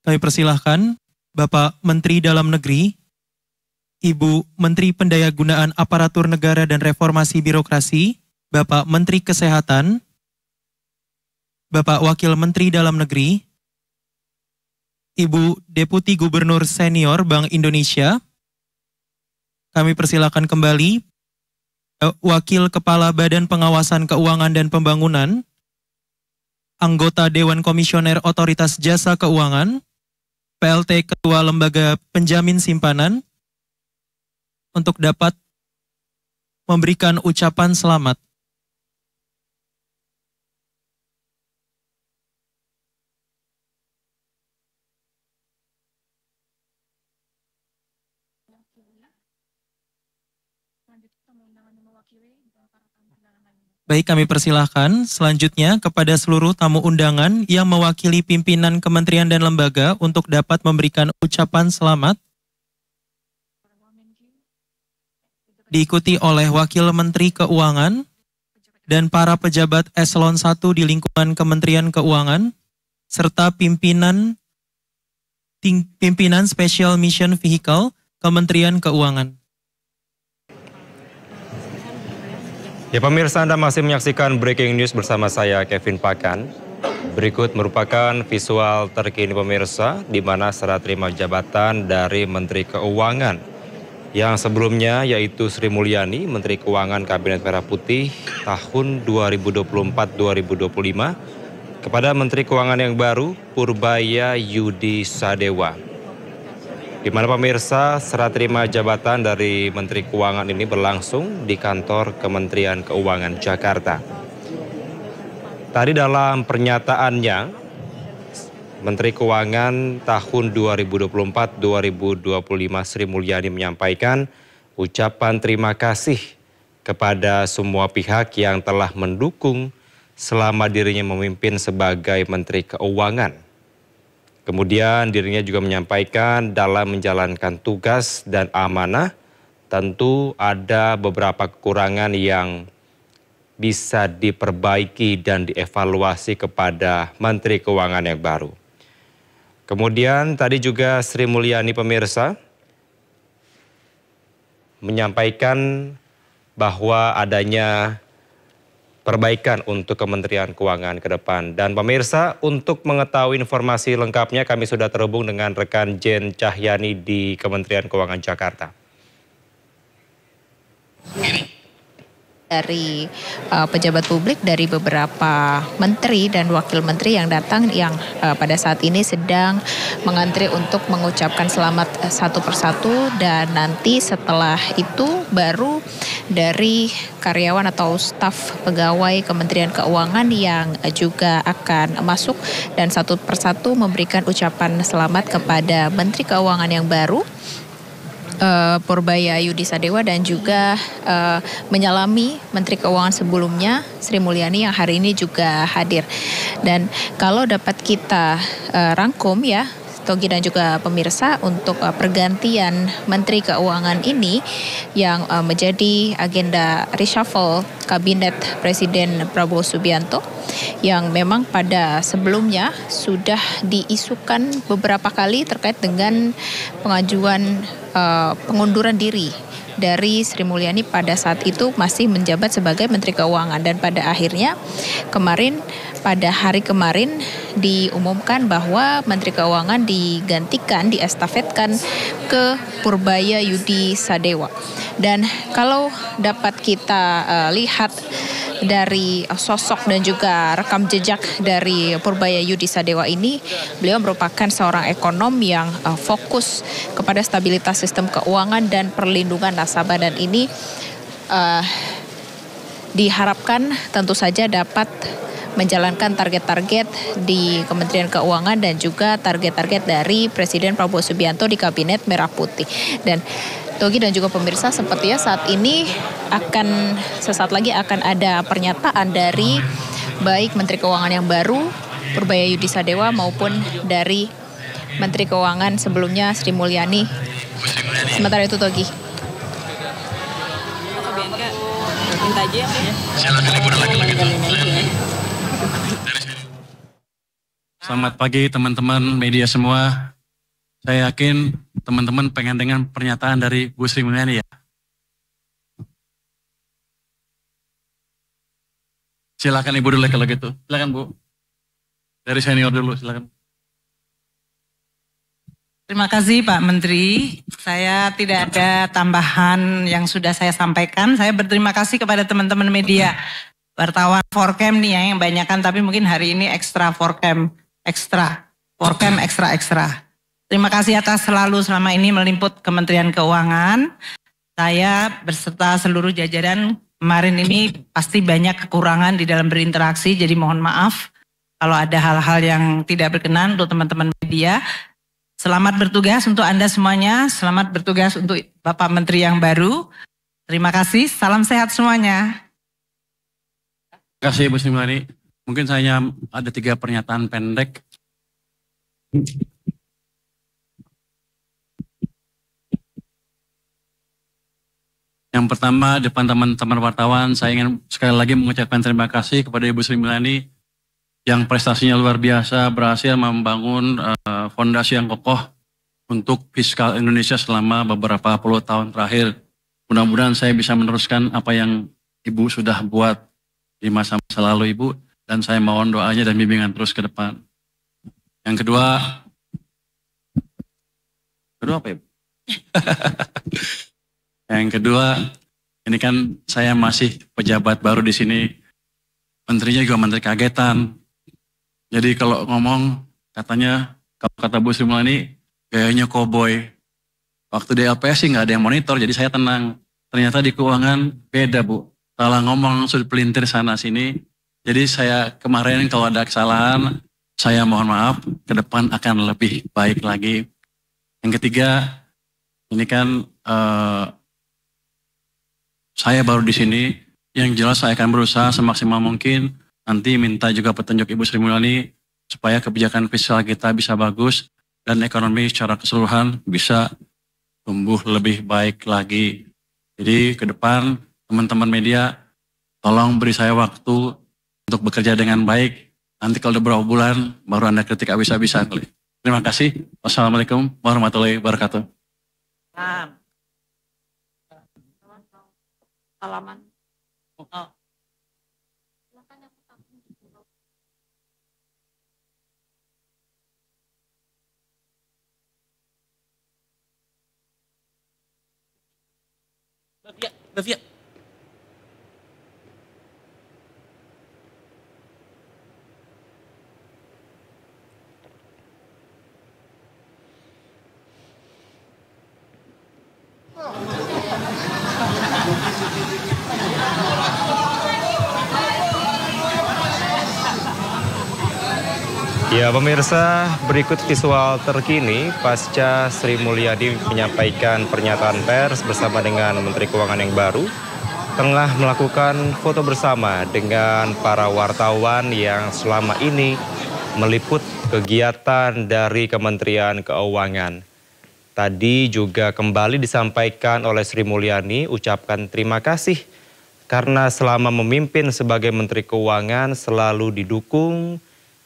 Kami persilahkan Bapak Menteri Dalam Negeri, Ibu Menteri Pendayagunaan Aparatur Negara dan Reformasi Birokrasi, Bapak Menteri Kesehatan, Bapak Wakil Menteri Dalam Negeri, Ibu Deputi Gubernur Senior Bank Indonesia. Kami persilakan kembali Wakil Kepala Badan Pengawasan Keuangan dan Pembangunan, anggota Dewan Komisioner Otoritas Jasa Keuangan, PLT Ketua Lembaga Penjamin Simpanan, untuk dapat memberikan ucapan selamat. Baik, kami persilahkan selanjutnya kepada seluruh tamu undangan yang mewakili pimpinan kementerian dan lembaga untuk dapat memberikan ucapan selamat. Diikuti oleh Wakil Menteri Keuangan dan para pejabat eselon 1 di lingkungan Kementerian Keuangan, serta pimpinan Special Mission Vehicle Kementerian Keuangan. Ya pemirsa, Anda masih menyaksikan Breaking News bersama saya Kevin Pakan. Berikut merupakan visual terkini pemirsa, di mana serah terima jabatan dari Menteri Keuangan yang sebelumnya yaitu Sri Mulyani, Menteri Keuangan Kabinet Merah Putih tahun 2024-2025 kepada Menteri Keuangan yang baru Purbaya Yudi Sadewa. Di mana pemirsa, serah terima jabatan dari Menteri Keuangan ini berlangsung di kantor Kementerian Keuangan Jakarta. Tadi dalam pernyataannya, Menteri Keuangan tahun 2024-2025 Sri Mulyani menyampaikan ucapan terima kasih kepada semua pihak yang telah mendukung selama dirinya memimpin sebagai Menteri Keuangan. Kemudian dirinya juga menyampaikan dalam menjalankan tugas dan amanah tentu ada beberapa kekurangan yang bisa diperbaiki dan dievaluasi kepada Menteri Keuangan yang baru. Kemudian tadi juga Sri Mulyani pemirsa menyampaikan bahwa adanya perbaikan untuk Kementerian Keuangan ke depan. Dan pemirsa, untuk mengetahui informasi lengkapnya kami sudah terhubung dengan rekan Jen Cahyani di Kementerian Keuangan Jakarta. Dari pejabat publik, dari beberapa menteri dan wakil menteri yang datang yang pada saat ini sedang mengantri untuk mengucapkan selamat satu persatu, dan nanti setelah itu baru dari karyawan atau staf pegawai Kementerian Keuangan yang juga akan masuk dan satu persatu memberikan ucapan selamat kepada Menteri Keuangan yang baru Purbaya Yudi Sadewa, dan juga menyalami Menteri Keuangan sebelumnya Sri Mulyani yang hari ini juga hadir. Dan kalau dapat kita rangkum ya Togi dan juga pemirsa, untuk pergantian Menteri Keuangan ini yang menjadi agenda reshuffle Kabinet Presiden Prabowo Subianto yang memang pada sebelumnya sudah diisukan beberapa kali terkait dengan pengajuan pengunduran diri dari Sri Mulyani pada saat itu masih menjabat sebagai Menteri Keuangan, dan pada akhirnya pada hari kemarin diumumkan bahwa Menteri Keuangan digantikan, diestafetkan ke Purbaya Yudi Sadewa. Dan kalau dapat kita lihat dari sosok dan juga rekam jejak dari Purbaya Yudi Sadewa ini, beliau merupakan seorang ekonom yang fokus kepada stabilitas sistem keuangan dan perlindungan nasabah, dan ini diharapkan tentu saja dapat menjalankan target-target di Kementerian Keuangan dan juga target-target dari Presiden Prabowo Subianto di Kabinet Merah Putih. Dan Togi dan juga pemirsa, sepertinya saat ini sesaat lagi akan ada pernyataan dari baik Menteri Keuangan yang baru Purbaya Yudi Sadewa maupun dari Menteri Keuangan sebelumnya Sri Mulyani. Sementara itu Togi. Selamat pagi teman-teman media semua. Saya yakin teman-teman pengen dengan pernyataan dari Bu Sri Mulyani ya. Silakan Ibu dulu kalau gitu. Silakan Bu. Dari senior dulu silakan. Terima kasih Pak Menteri. Saya tidak ada tambahan yang sudah saya sampaikan. Saya berterima kasih kepada teman-teman media. Wartawan Forcam nih yang banyakan, tapi mungkin hari ini ekstra Forcam ekstra. Forcam ekstra. Terima kasih atas selalu selama ini meliput Kementerian Keuangan. Saya beserta seluruh jajaran kemarin ini pasti banyak kekurangan di dalam berinteraksi, jadi mohon maaf kalau ada hal-hal yang tidak berkenan untuk teman-teman media. Selamat bertugas untuk Anda semuanya, selamat bertugas untuk Bapak Menteri yang baru. Terima kasih, salam sehat semuanya. Terima kasih Bu Sri Mulyani. Mungkin saya ada 3 pernyataan pendek. Yang pertama, depan teman-teman wartawan, saya ingin sekali lagi mengucapkan terima kasih kepada Ibu Sri Mulyani yang prestasinya luar biasa, berhasil membangun fondasi yang kokoh untuk fiskal Indonesia selama beberapa puluh tahun terakhir. Mudah-mudahan saya bisa meneruskan apa yang Ibu sudah buat di masa-masa lalu Ibu, dan saya mohon doanya dan bimbingan terus ke depan. Yang kedua apa Ibu? Yang kedua, ini kan saya masih pejabat baru di sini, menterinya juga menteri kagetan. Jadi kalau ngomong katanya, kalau kata Bu Sri Mulyani, gayanya koboi. Waktu di LPS sih nggak ada yang monitor, jadi saya tenang. Ternyata di keuangan beda Bu, salah ngomong sudut pelintir sana sini. Jadi saya kemarin kalau ada kesalahan, saya mohon maaf, ke depan akan lebih baik lagi. Yang ketiga, ini kan saya baru di sini, yang jelas saya akan berusaha semaksimal mungkin, nanti minta juga petunjuk Ibu Sri Mulyani, supaya kebijakan fiskal kita bisa bagus, dan ekonomi secara keseluruhan bisa tumbuh lebih baik lagi. Jadi ke depan, teman-teman media, tolong beri saya waktu untuk bekerja dengan baik. Nanti kalau udah berapa bulan, baru Anda kritik habis-habisan. Terima kasih. Wassalamualaikum warahmatullahi wabarakatuh. Halaman. Oh. Bavia. Ya pemirsa, berikut visual terkini pasca Sri Mulyani menyampaikan pernyataan pers bersama dengan Menteri Keuangan yang baru tengah melakukan foto bersama dengan para wartawan yang selama ini meliput kegiatan dari Kementerian Keuangan. Tadi juga kembali disampaikan oleh Sri Mulyani ucapkan terima kasih karena selama memimpin sebagai Menteri Keuangan selalu didukung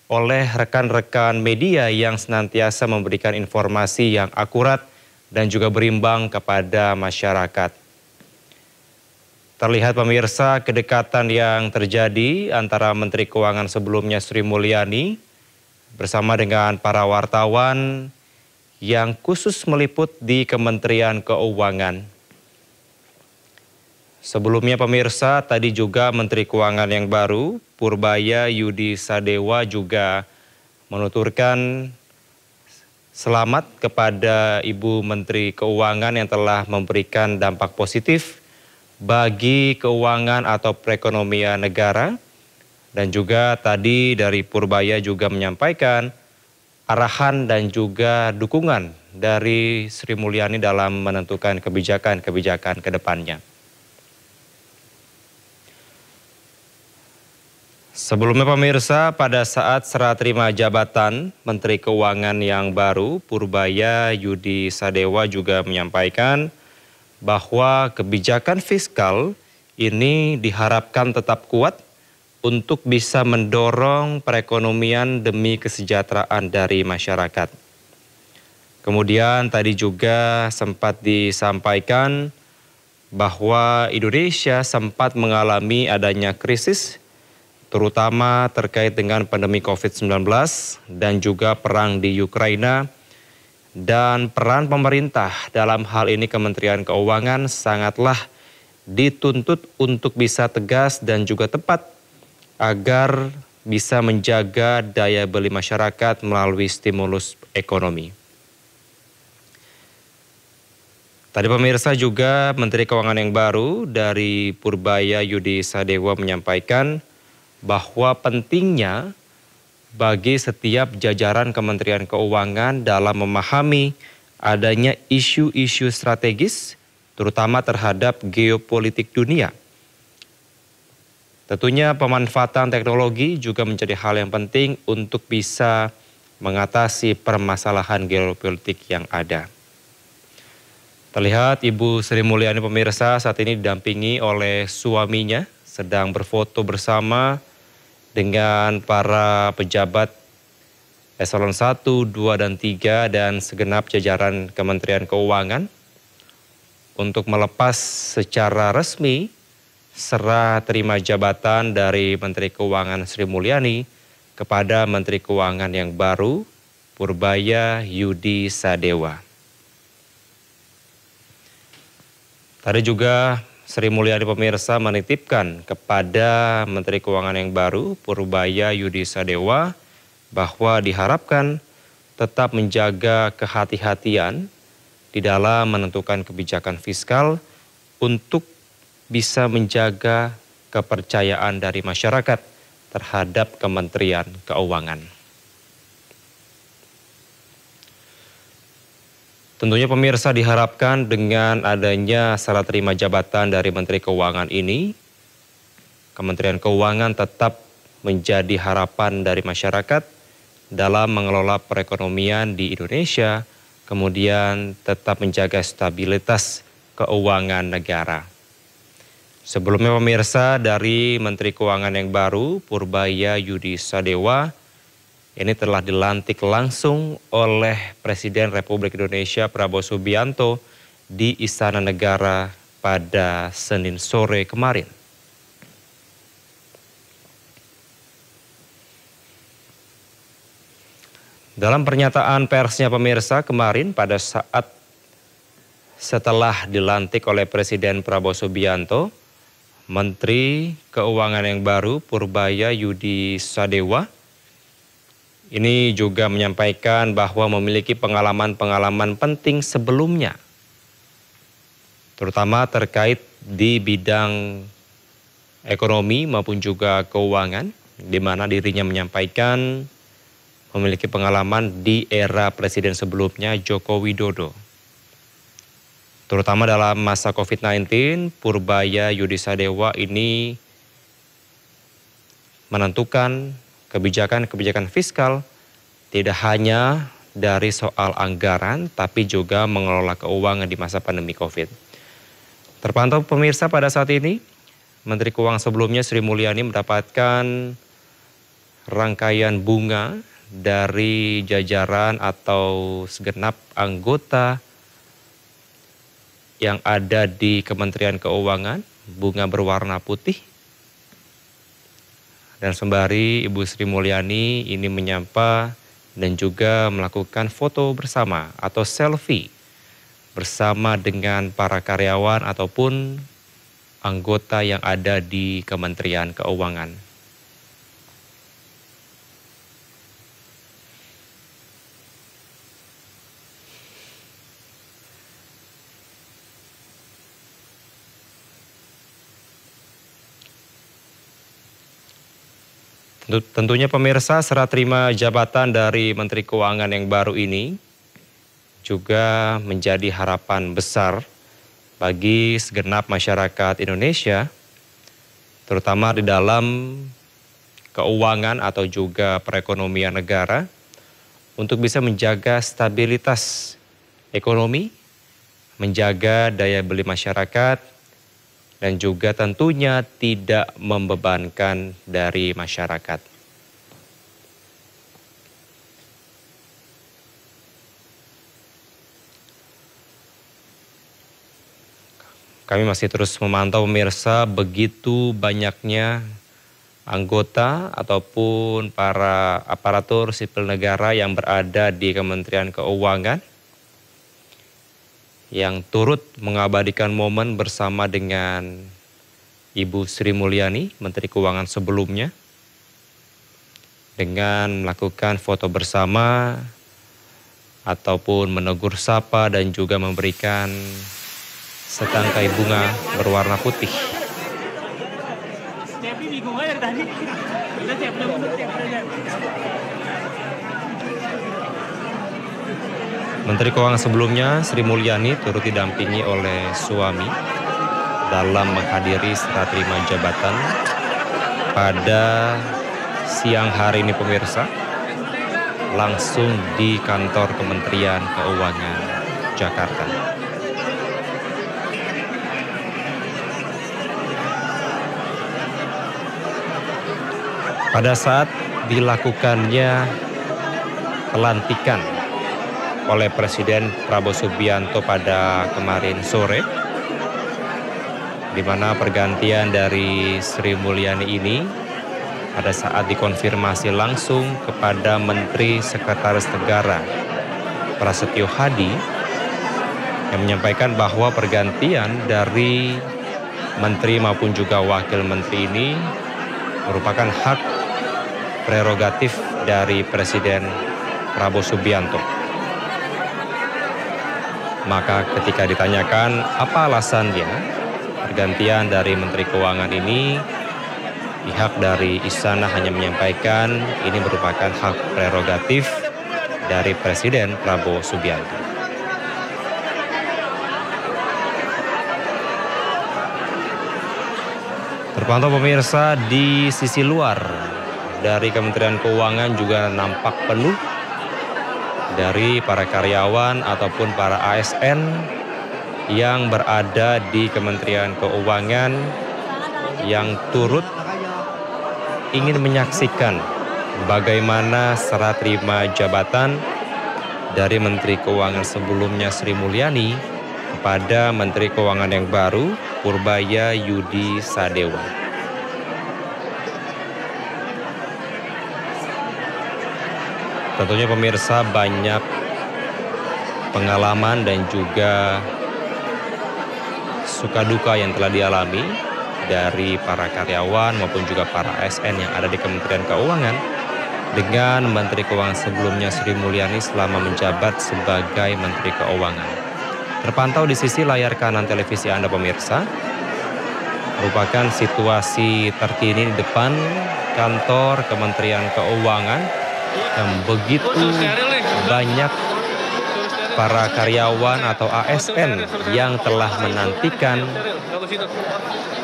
oleh rekan-rekan media yang senantiasa memberikan informasi yang akurat dan juga berimbang kepada masyarakat. Terlihat pemirsa kedekatan yang terjadi antara Menteri Keuangan sebelumnya Sri Mulyani bersama dengan para wartawan yang khusus meliput di Kementerian Keuangan. Sebelumnya pemirsa, tadi juga Menteri Keuangan yang baru, Purbaya Yudi Sadewa juga menuturkan selamat kepada Ibu Menteri Keuangan yang telah memberikan dampak positif bagi keuangan atau perekonomian negara. Dan juga tadi dari Purbaya juga menyampaikan arahan dan juga dukungan dari Sri Mulyani dalam menentukan kebijakan-kebijakan ke depannya. Sebelumnya pemirsa, pada saat serah terima jabatan Menteri Keuangan yang baru, Purbaya Yudi Sadewa juga menyampaikan bahwa kebijakan fiskal ini diharapkan tetap kuat untuk bisa mendorong perekonomian demi kesejahteraan dari masyarakat. Kemudian tadi juga sempat disampaikan bahwa Indonesia sempat mengalami adanya krisis terutama terkait dengan pandemi COVID-19 dan juga perang di Ukraina. Dan peran pemerintah dalam hal ini Kementerian Keuangan sangatlah dituntut untuk bisa tegas dan juga tepat agar bisa menjaga daya beli masyarakat melalui stimulus ekonomi. Tadi pemirsa juga Menteri Keuangan yang baru dari Purbaya Yudi Sadewa menyampaikan bahwa pentingnya bagi setiap jajaran Kementerian Keuangan dalam memahami adanya isu-isu strategis, terutama terhadap geopolitik dunia. Tentunya pemanfaatan teknologi juga menjadi hal yang penting untuk bisa mengatasi permasalahan geopolitik yang ada. Terlihat Ibu Sri Mulyani pemirsa saat ini didampingi oleh suaminya sedang berfoto bersama dengan para pejabat eselon 1, 2, dan 3 dan segenap jajaran Kementerian Keuangan untuk melepas secara resmi serah terima jabatan dari Menteri Keuangan Sri Mulyani kepada Menteri Keuangan yang baru, Purbaya Yudi Sadewa. Tadi juga Sri Mulyani pemirsa menitipkan kepada Menteri Keuangan yang baru, Purbaya Yudi Sadewa, bahwa diharapkan tetap menjaga kehati-hatian di dalam menentukan kebijakan fiskal untuk bisa menjaga kepercayaan dari masyarakat terhadap Kementerian Keuangan. Tentunya pemirsa diharapkan dengan adanya serah terima jabatan dari Menteri Keuangan ini, Kementerian Keuangan tetap menjadi harapan dari masyarakat dalam mengelola perekonomian di Indonesia, kemudian tetap menjaga stabilitas keuangan negara. Sebelumnya pemirsa, dari Menteri Keuangan yang baru, Purbaya Yudi Sadewa, ini telah dilantik langsung oleh Presiden Republik Indonesia Prabowo Subianto di Istana Negara pada Senin sore kemarin. Dalam pernyataan persnya pemirsa kemarin pada saat setelah dilantik oleh Presiden Prabowo Subianto, Menteri Keuangan yang baru Purbaya Yudi Sadewa ini juga menyampaikan bahwa memiliki pengalaman-pengalaman penting sebelumnya, terutama terkait di bidang ekonomi maupun juga keuangan, di mana dirinya menyampaikan memiliki pengalaman di era presiden sebelumnya Joko Widodo. Terutama dalam masa COVID-19, Purbaya Yudi Sadewa ini menentukan kebijakan-kebijakan fiskal tidak hanya dari soal anggaran, tapi juga mengelola keuangan di masa pandemi COVID. Terpantau pemirsa pada saat ini, Menteri Keuangan sebelumnya Sri Mulyani mendapatkan rangkaian bunga dari jajaran atau segenap anggota yang ada di Kementerian Keuangan, bunga berwarna putih. Dan sembari Ibu Sri Mulyani ini menyapa dan juga melakukan foto bersama atau selfie bersama dengan para karyawan ataupun anggota yang ada di Kementerian Keuangan. Tentunya pemirsa, serah terima jabatan dari Menteri Keuangan yang baru ini juga menjadi harapan besar bagi segenap masyarakat Indonesia, terutama di dalam keuangan atau juga perekonomian negara, untuk bisa menjaga stabilitas ekonomi, menjaga daya beli masyarakat, dan juga tentunya tidak membebankan dari masyarakat. Kami masih terus memantau pemirsa begitu banyaknya anggota ataupun para aparatur sipil negara yang berada di Kementerian Keuangan yang turut mengabadikan momen bersama dengan Ibu Sri Mulyani, Menteri Keuangan sebelumnya, dengan melakukan foto bersama ataupun menegur sapa dan juga memberikan setangkai bunga berwarna putih. Menteri Keuangan sebelumnya, Sri Mulyani, turut didampingi oleh suami dalam menghadiri serah terima jabatan pada siang hari ini pemirsa, langsung di kantor Kementerian Keuangan Jakarta. Pada saat dilakukannya pelantikan oleh Presiden Prabowo Subianto pada kemarin sore, di mana pergantian dari Sri Mulyani ini pada saat dikonfirmasi langsung kepada Menteri Sekretaris Negara Prasetyo Hadi yang menyampaikan bahwa pergantian dari menteri maupun juga wakil menteri ini merupakan hak prerogatif dari Presiden Prabowo Subianto. Maka ketika ditanyakan apa alasannya pergantian dari Menteri Keuangan ini, pihak dari Istana hanya menyampaikan ini merupakan hak prerogatif dari Presiden Prabowo Subianto. Terpantau pemirsa di sisi luar dari Kementerian Keuangan juga nampak penuh dari para karyawan ataupun para ASN yang berada di Kementerian Keuangan yang turut ingin menyaksikan bagaimana serah terima jabatan dari Menteri Keuangan sebelumnya Sri Mulyani kepada Menteri Keuangan yang baru Purbaya Yudi Sadewa. Tentunya pemirsa banyak pengalaman dan juga suka duka yang telah dialami dari para karyawan maupun juga para ASN yang ada di Kementerian Keuangan dengan Menteri Keuangan sebelumnya Sri Mulyani selama menjabat sebagai Menteri Keuangan. Terpantau di sisi layar kanan televisi Anda pemirsa, merupakan situasi terkini di depan kantor Kementerian Keuangan yang begitu banyak para karyawan atau ASN yang telah menantikan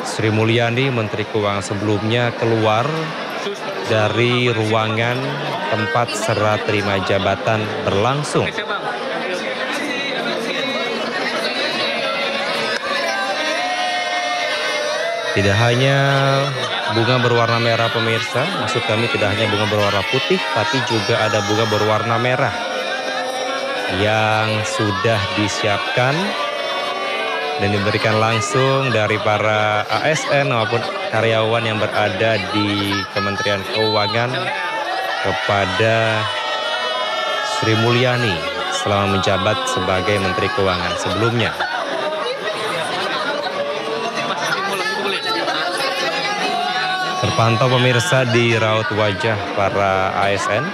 Sri Mulyani, Menteri Keuangan sebelumnya, keluar dari ruangan tempat serah terima jabatan berlangsung. Tidak hanya bunga berwarna merah pemirsa, maksud kami tidak hanya bunga berwarna putih, tapi juga ada bunga berwarna merah yang sudah disiapkan dan diberikan langsung dari para ASN maupun karyawan yang berada di Kementerian Keuangan kepada Sri Mulyani selama menjabat sebagai Menteri Keuangan sebelumnya. Terpantau pemirsa di raut wajah para ASN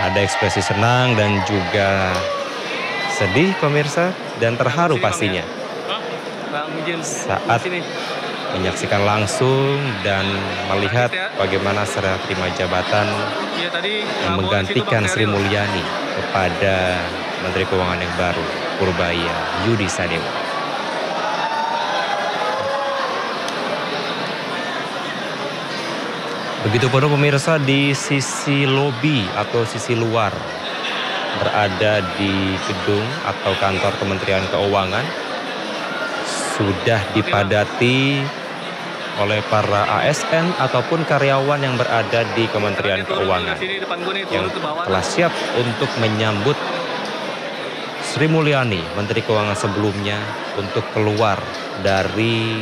ada ekspresi senang dan juga sedih pemirsa dan terharu pastinya saat menyaksikan langsung dan melihat bagaimana serah terima jabatan yang menggantikan Sri Mulyani kepada Menteri Keuangan yang baru Purbaya Yudi Sadewa. Begitu pun pemirsa di sisi lobi atau sisi luar berada di gedung atau kantor Kementerian Keuangan sudah dipadati oleh para ASN ataupun karyawan yang berada di Kementerian Keuangan yang telah siap untuk menyambut Sri Mulyani, Menteri Keuangan sebelumnya, untuk keluar dari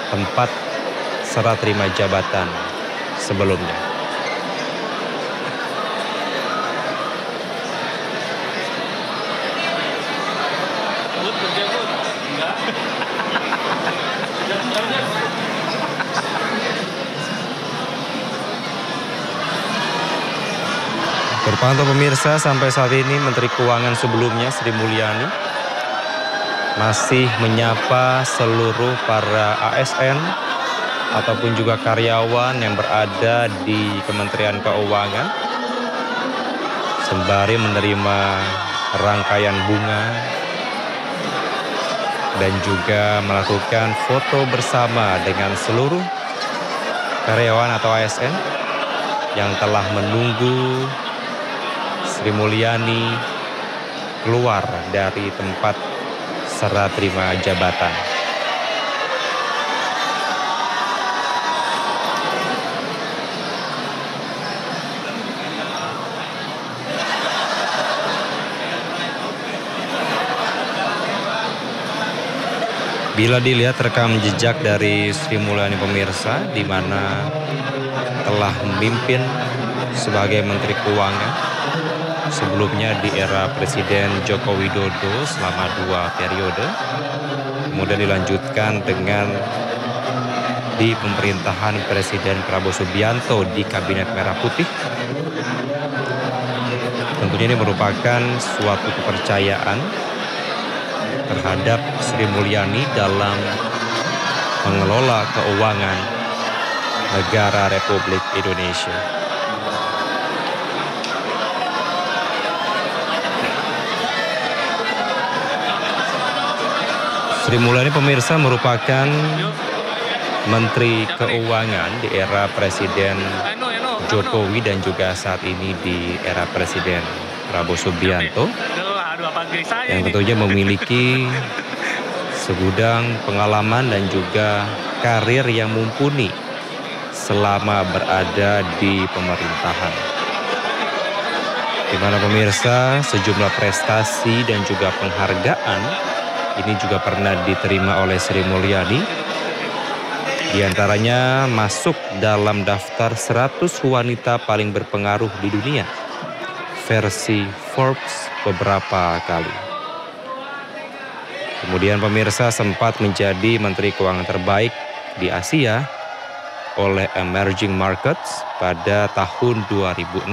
tempat serah terima jabatan sebelumnya. Terpantau pemirsa sampai saat ini Menteri Keuangan sebelumnya Sri Mulyani masih menyapa seluruh para ASN ataupun juga karyawan yang berada di Kementerian Keuangan sembari menerima rangkaian bunga dan juga melakukan foto bersama dengan seluruh karyawan atau ASN yang telah menunggu Sri Mulyani keluar dari tempat serah terima jabatan. Bila dilihat rekam jejak dari Sri Mulyani pemirsa, di mana telah memimpin sebagai Menteri Keuangan sebelumnya di era Presiden Joko Widodo selama 2 periode, kemudian dilanjutkan dengan di pemerintahan Presiden Prabowo Subianto di Kabinet Merah Putih. Tentunya ini merupakan suatu kepercayaan terhadap Sri Mulyani dalam mengelola keuangan negara Republik Indonesia. Sri Mulyani pemirsa merupakan Menteri Keuangan di era Presiden Jokowi dan juga saat ini di era Presiden Prabowo Subianto, yang tentunya memiliki segudang pengalaman dan juga karir yang mumpuni selama berada di pemerintahan. Di mana pemirsa, sejumlah prestasi dan juga penghargaan ini juga pernah diterima oleh Sri Mulyani. Di antaranya masuk dalam daftar 100 wanita paling berpengaruh di dunia versi Forbes beberapa kali. Kemudian pemirsa sempat menjadi Menteri Keuangan terbaik di Asia oleh Emerging Markets pada tahun 2006.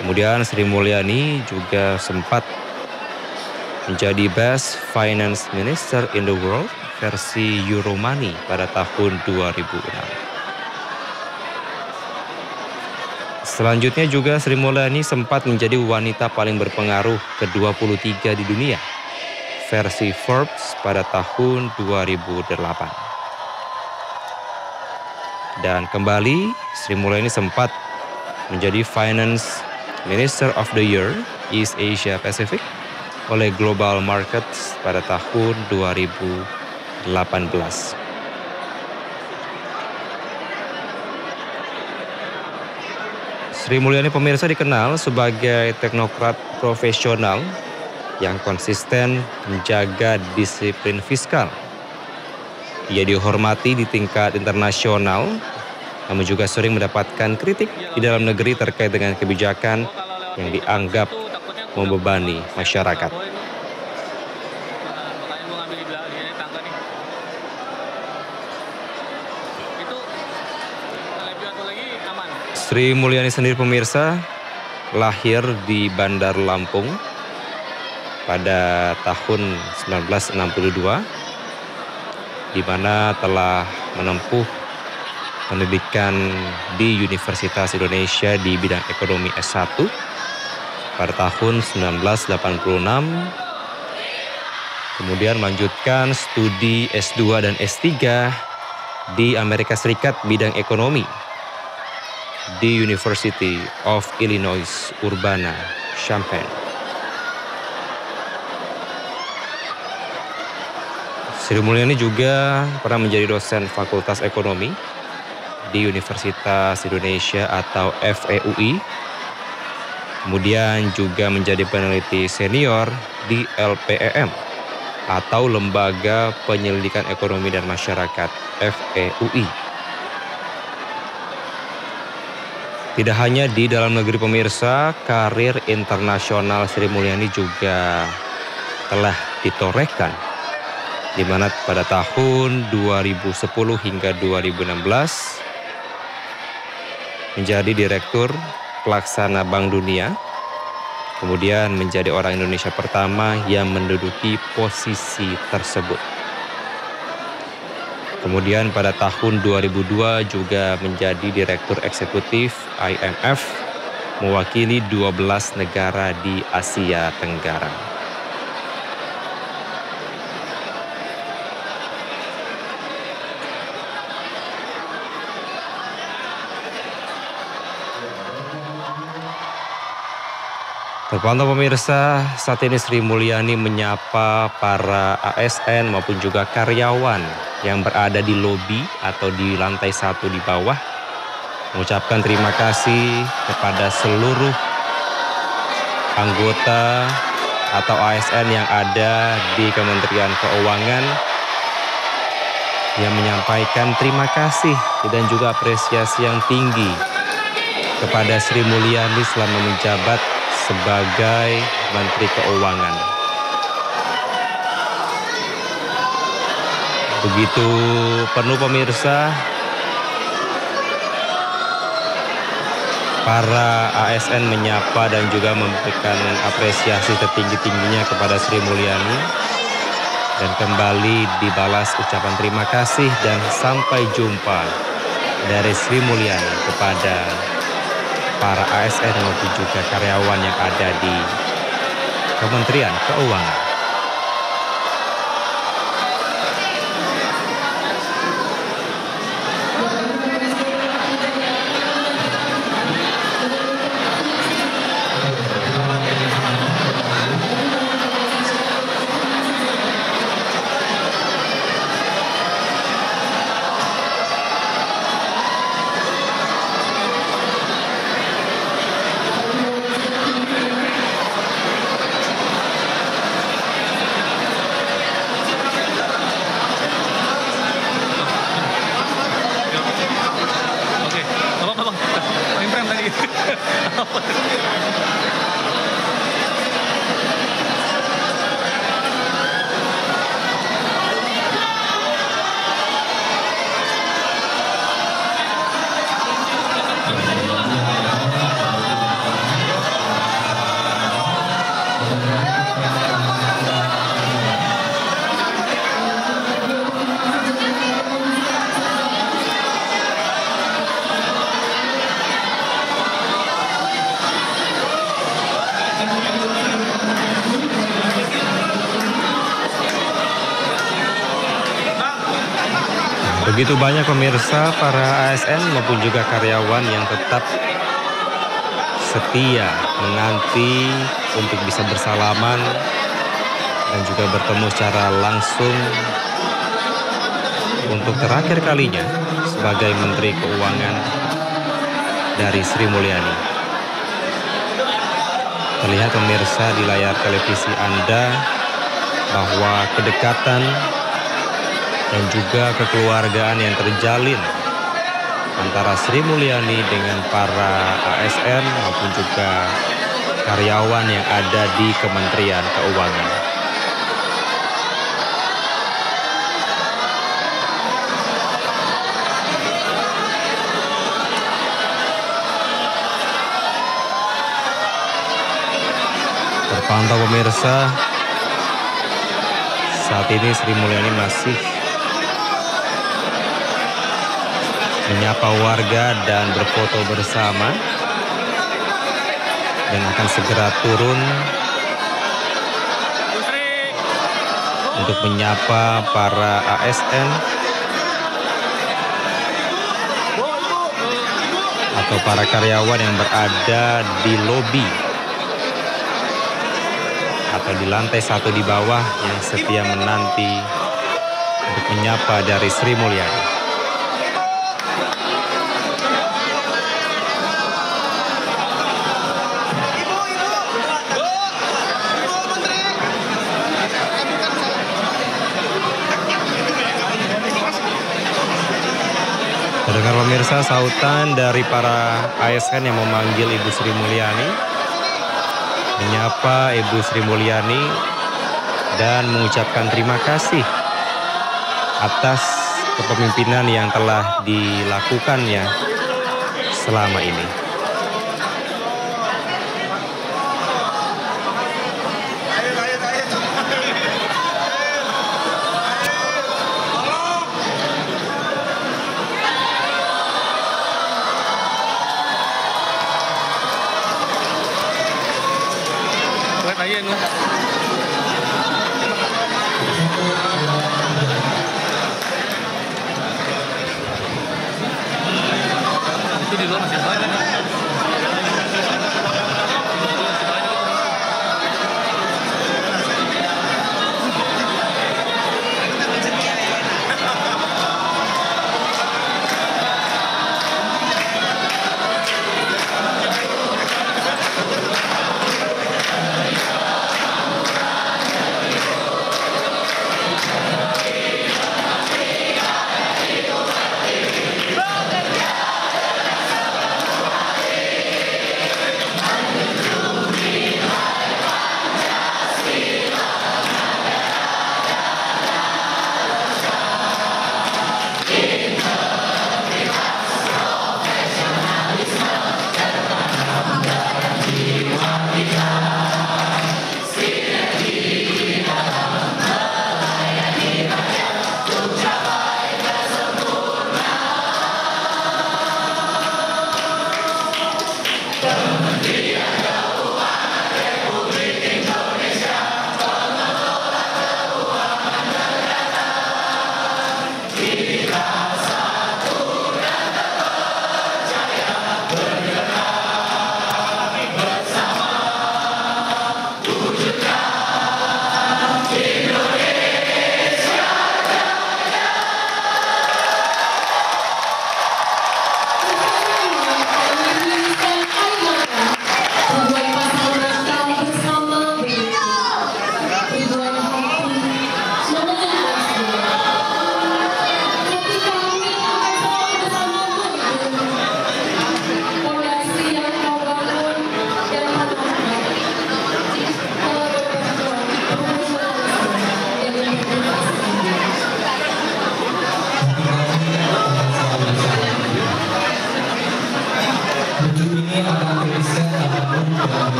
Kemudian Sri Mulyani juga sempat menjadi Best Finance Minister in the World versi Euromoney pada tahun 2006. Selanjutnya juga Sri Mulyani sempat menjadi wanita paling berpengaruh ke-23 di dunia versi Forbes pada tahun 2008. Dan kembali Sri Mulyani sempat menjadi Finance Minister of the Year East Asia Pacific oleh Global Markets pada tahun 2018. Sri Mulyani pemirsa dikenal sebagai teknokrat profesional yang konsisten menjaga disiplin fiskal. Ia dihormati di tingkat internasional, namun juga sering mendapatkan kritik di dalam negeri terkait dengan kebijakan yang dianggap membebani masyarakat. Sri Mulyani sendiri pemirsa lahir di Bandar Lampung pada tahun 1962, di mana telah menempuh pendidikan di Universitas Indonesia di bidang ekonomi S1 pada tahun 1986, kemudian melanjutkan studi S2 dan S3 di Amerika Serikat bidang ekonomi di University of Illinois Urbana-Champaign. Sri Mulyani juga pernah menjadi dosen Fakultas Ekonomi di Universitas Indonesia atau FEUI. Kemudian juga menjadi peneliti senior di LPEM atau Lembaga Penyelidikan Ekonomi dan Masyarakat FEUI. Tidak hanya di dalam negeri pemirsa, karir internasional Sri Mulyani juga telah ditorehkan, di mana pada tahun 2010 hingga 2016 menjadi Direktur Pelaksana Bank Dunia, kemudian menjadi orang Indonesia pertama yang menduduki posisi tersebut. Kemudian pada tahun 2002 juga menjadi Direktur Eksekutif IMF, mewakili 12 negara di Asia Tenggara. Terpantau pemirsa, saat ini Sri Mulyani menyapa para ASN maupun juga karyawan yang berada di lobi atau di lantai 1 di bawah, mengucapkan terima kasih kepada seluruh anggota atau ASN yang ada di Kementerian Keuangan yang menyampaikan terima kasih dan juga apresiasi yang tinggi kepada Sri Mulyani selama menjabat sebagai Menteri Keuangan. Begitu penuh pemirsa, para ASN menyapa dan juga memberikan apresiasi setinggi-tingginya kepada Sri Mulyani, dan kembali dibalas ucapan terima kasih dan sampai jumpa dari Sri Mulyani kepada para ASN maupun juga karyawan yang ada di Kementerian Keuangan. Begitu banyak pemirsa para ASN maupun juga karyawan yang tetap setia menanti untuk bisa bersalaman dan juga bertemu secara langsung untuk terakhir kalinya sebagai Menteri Keuangan dari Sri Mulyani. Terlihat pemirsa di layar televisi Anda bahwa kedekatan dan juga kekeluargaan yang terjalin antara Sri Mulyani dengan para ASN maupun juga karyawan yang ada di Kementerian Keuangan. Terpantau pemirsa, saat ini Sri Mulyani masih menyapa warga dan berfoto bersama dan akan segera turun untuk menyapa para ASN atau para karyawan yang berada di lobi atau di lantai 1 di bawah yang setia menanti untuk menyapa dari Sri Mulyani. Dengar pemirsa sautan dari para ASN yang memanggil Ibu Sri Mulyani, menyapa Ibu Sri Mulyani dan mengucapkan terima kasih atas kepemimpinan yang telah dilakukannya selama ini.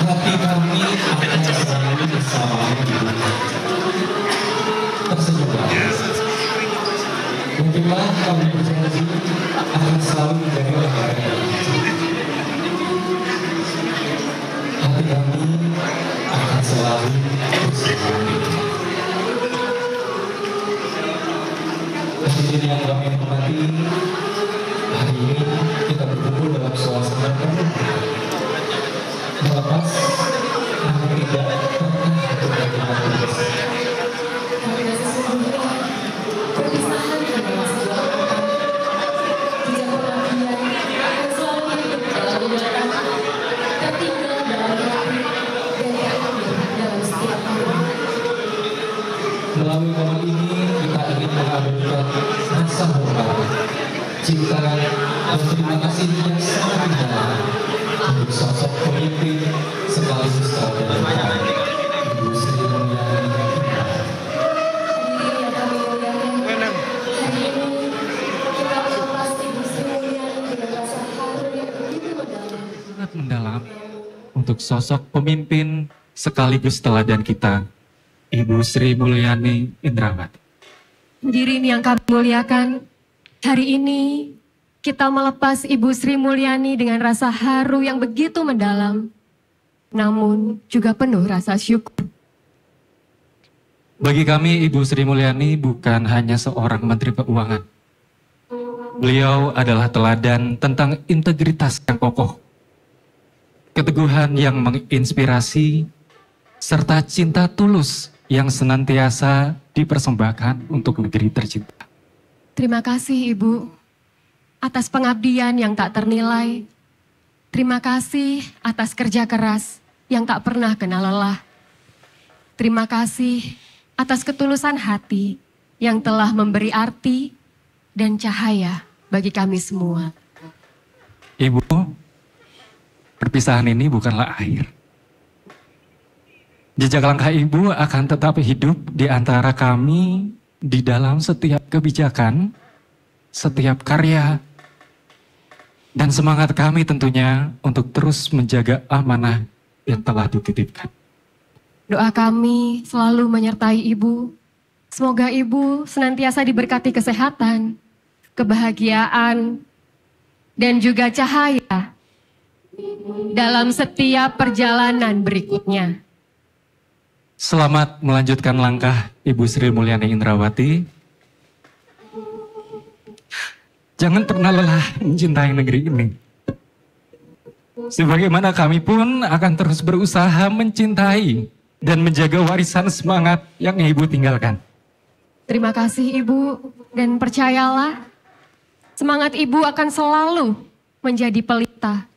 Hati kami akan selalu bersamamu di dunia. Tersenyumlah. Mungkinlah kami berjanji akan selalu menjadi orang yang hati kami akan selalu bersamamu. Hadirin yang kami hormati, hari ini kita berkumpul dalam suasana penuh melepas namun tidak pernah untuk bagaimana karena sesungguhnya perpisahan adalah sebuah jejak pengabdian yang selalu hidup dalam ingatan, tertinggal dalam hati, dan terambil dalam setiap hari. Melalui momen ini kita ingin mengabadikan rasa hormat, cinta, dan terima kasih yang sangat mendalam untuk sosok pemimpin sekaligus teladan kami, Ibu Sri Mulyani. Hadirin yang kami muliakan, hari ini kita melepas Ibu Sri Mulyani dengan rasa haru yang begitu mendalam. Sangat mendalam untuk sosok pemimpin sekaligus teladan kita, Ibu Sri Mulyani Indrawati. Hadirin yang kami muliakan, hari ini kita melepas Ibu Sri Mulyani dengan rasa haru yang begitu mendalam, namun juga penuh rasa syukur. Bagi kami, Ibu Sri Mulyani bukan hanya seorang Menteri Keuangan. Beliau adalah teladan tentang integritas yang kokoh, keteguhan yang menginspirasi, serta cinta tulus yang senantiasa dipersembahkan untuk negeri tercinta. Terima kasih Ibu atas pengabdian yang tak ternilai. Terima kasih atas kerja keras yang tak pernah kenal lelah. Terima kasih atas ketulusan hati yang telah memberi arti dan cahaya bagi kami semua. Ibu, perpisahan ini bukanlah akhir. Jejak langkah Ibu akan tetap hidup di antara kami di dalam setiap kebijakan, setiap karya, dan semangat kami tentunya untuk terus menjaga amanah yang telah dititipkan. Doa kami selalu menyertai Ibu. Semoga Ibu senantiasa diberkati kesehatan, kebahagiaan, dan juga cahaya dalam setiap perjalanan berikutnya. Selamat melanjutkan langkah Ibu Sri Mulyani Indrawati. Jangan pernah lelah mencintai negeri ini. Sebagaimana kami pun akan terus berusaha mencintai dan menjaga warisan semangat yang Ibu tinggalkan. Terima kasih Ibu, dan percayalah, semangat Ibu akan selalu menjadi pelita,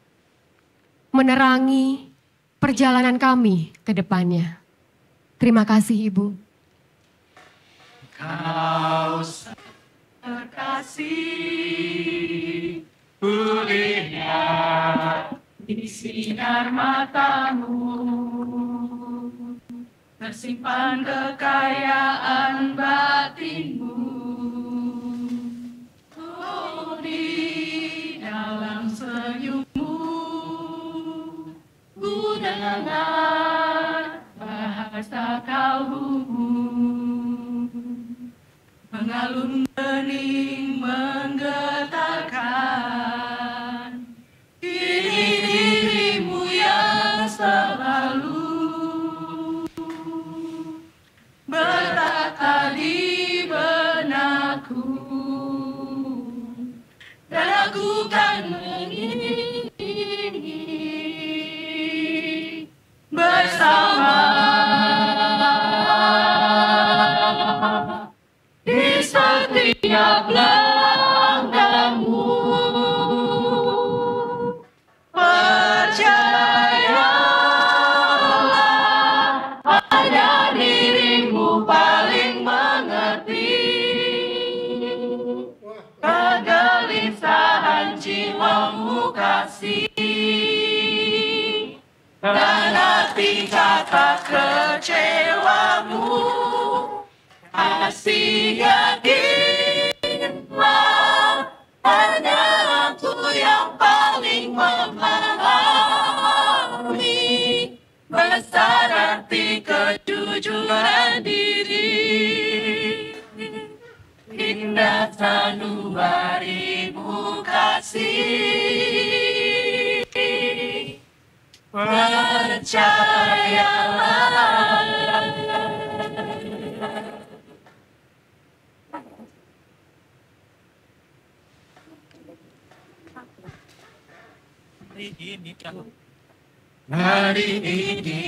menerangi perjalanan kami ke depannya. Terima kasih Ibu. Kau terkasih, kulihat di sinar matamu, tersimpan kekayaan batinmu. Oh, di dalam senyummu, ku dengar bahasa kalbumu, mengalun bening menggetarkan dirimu yang selalu bertata di benakku, dan aku kan mengiringi bersama di setiap langkahmu. Percayalah, hanya dirimu paling mengerti kegelisahan jiwamu kasih, dan hati kata kecewamu, kasih yakinlah hanya aku yang paling memahami besar arti kejujuran diri. Indah sanubarimu kasih, percayalah. Hari ini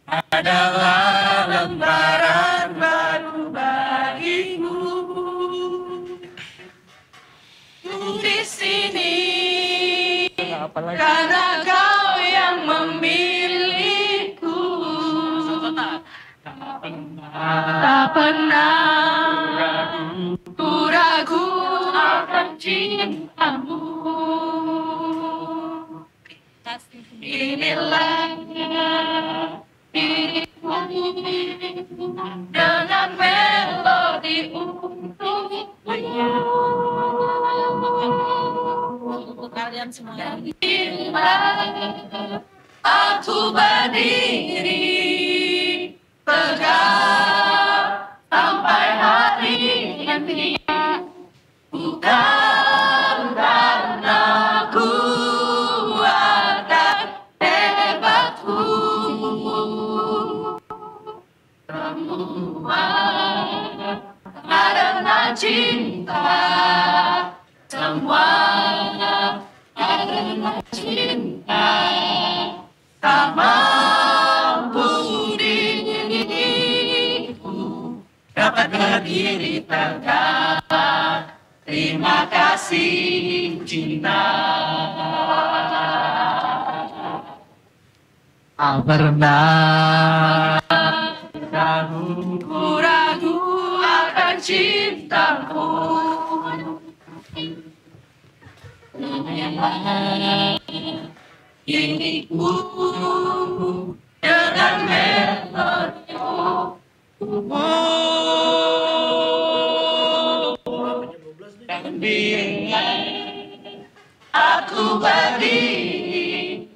adalah lembaran baru bagimu. Di sini karena kau yang memilihku. Tak pernah ku ragu akan cintamu. Inilah diriku dengan melodi untukmu. Kalian semua. Aku berdiri tegak sampai hari ini, bukan karena kuat dan hebatku, semua karena cinta, semua karena cinta. Tak mampu diriku dapat berdiri tegak. Terima kasih cinta. Tak pernah ragu akan cintamu. Diriku dengan melodimu. Dan bila aku berdiri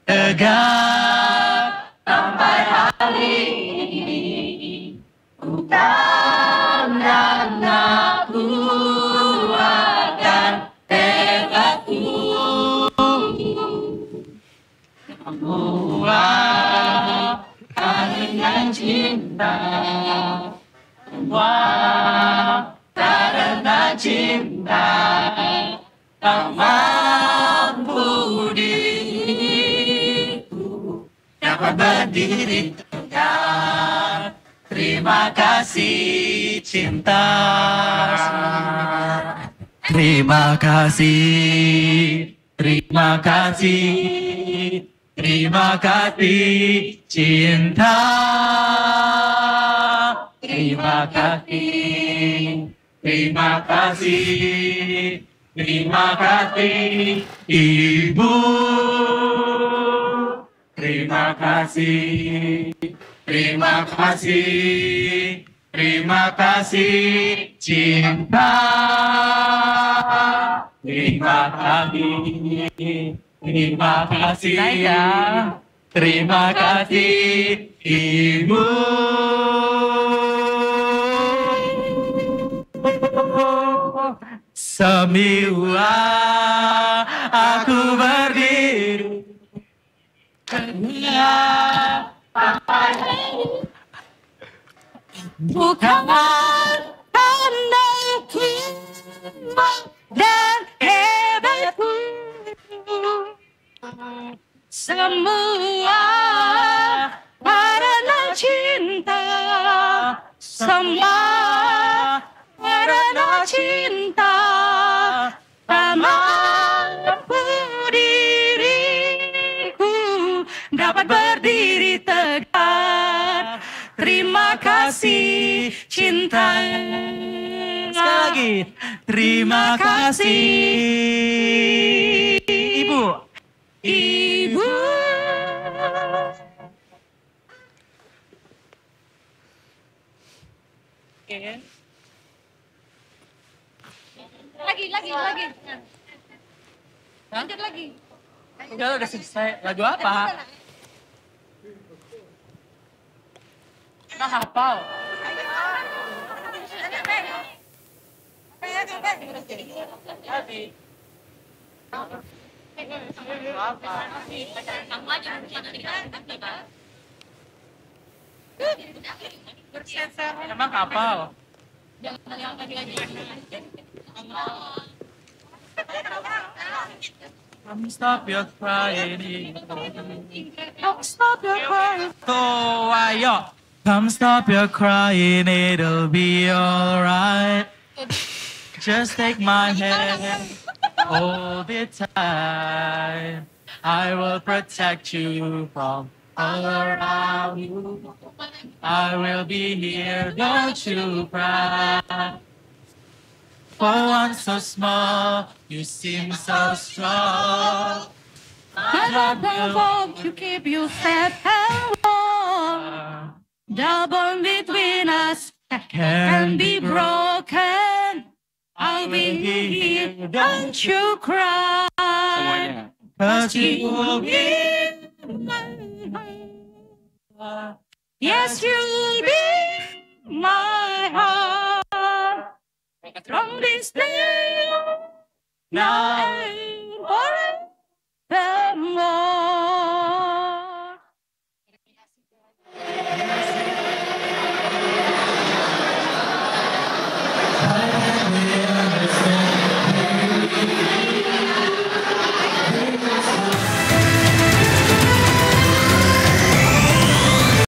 tegak sampai hari ini, bukan karena aku akan hebatku, semua karena cinta, semua karena cinta. Tak mampu diriku dapat berdiri tegak. Terima kasih cinta. Terima kasih, terima kasih, terima kasih cinta. Terima kasih, terima kasih, terima kasih Ibu. Terima kasih, terima kasih, terima kasih cinta. Terima kasih, terima kasih, terima kasih Ibu. Semua aku berdiri tegak sampai bukan karena hikmah dan hebatku, semua karena cinta, semua karena cinta. Tak mampu diriku dapat berdiri tegak. Terima kasih cinta. Sekali lagi, terima kasih Ibu. Ibu. Oke. Lagi. Lanjut lagi. Udah selesai. Lagu apa? Nah, hafal. Emang hafal? Come stop your crying. Come stop your crying. So ayo. Come stop your crying, it'll be alright. Just take my hand, hold it tight. I will protect you from all around you. I will be here, don't you cry. For one so small, you seem so strong. My love will hold to keep you safe and warm. The bond between us can be broken. I'll be here, don't you cry. Semuanya. 'Cause you will be my heart. Yes, you'll be my heart. From this day, now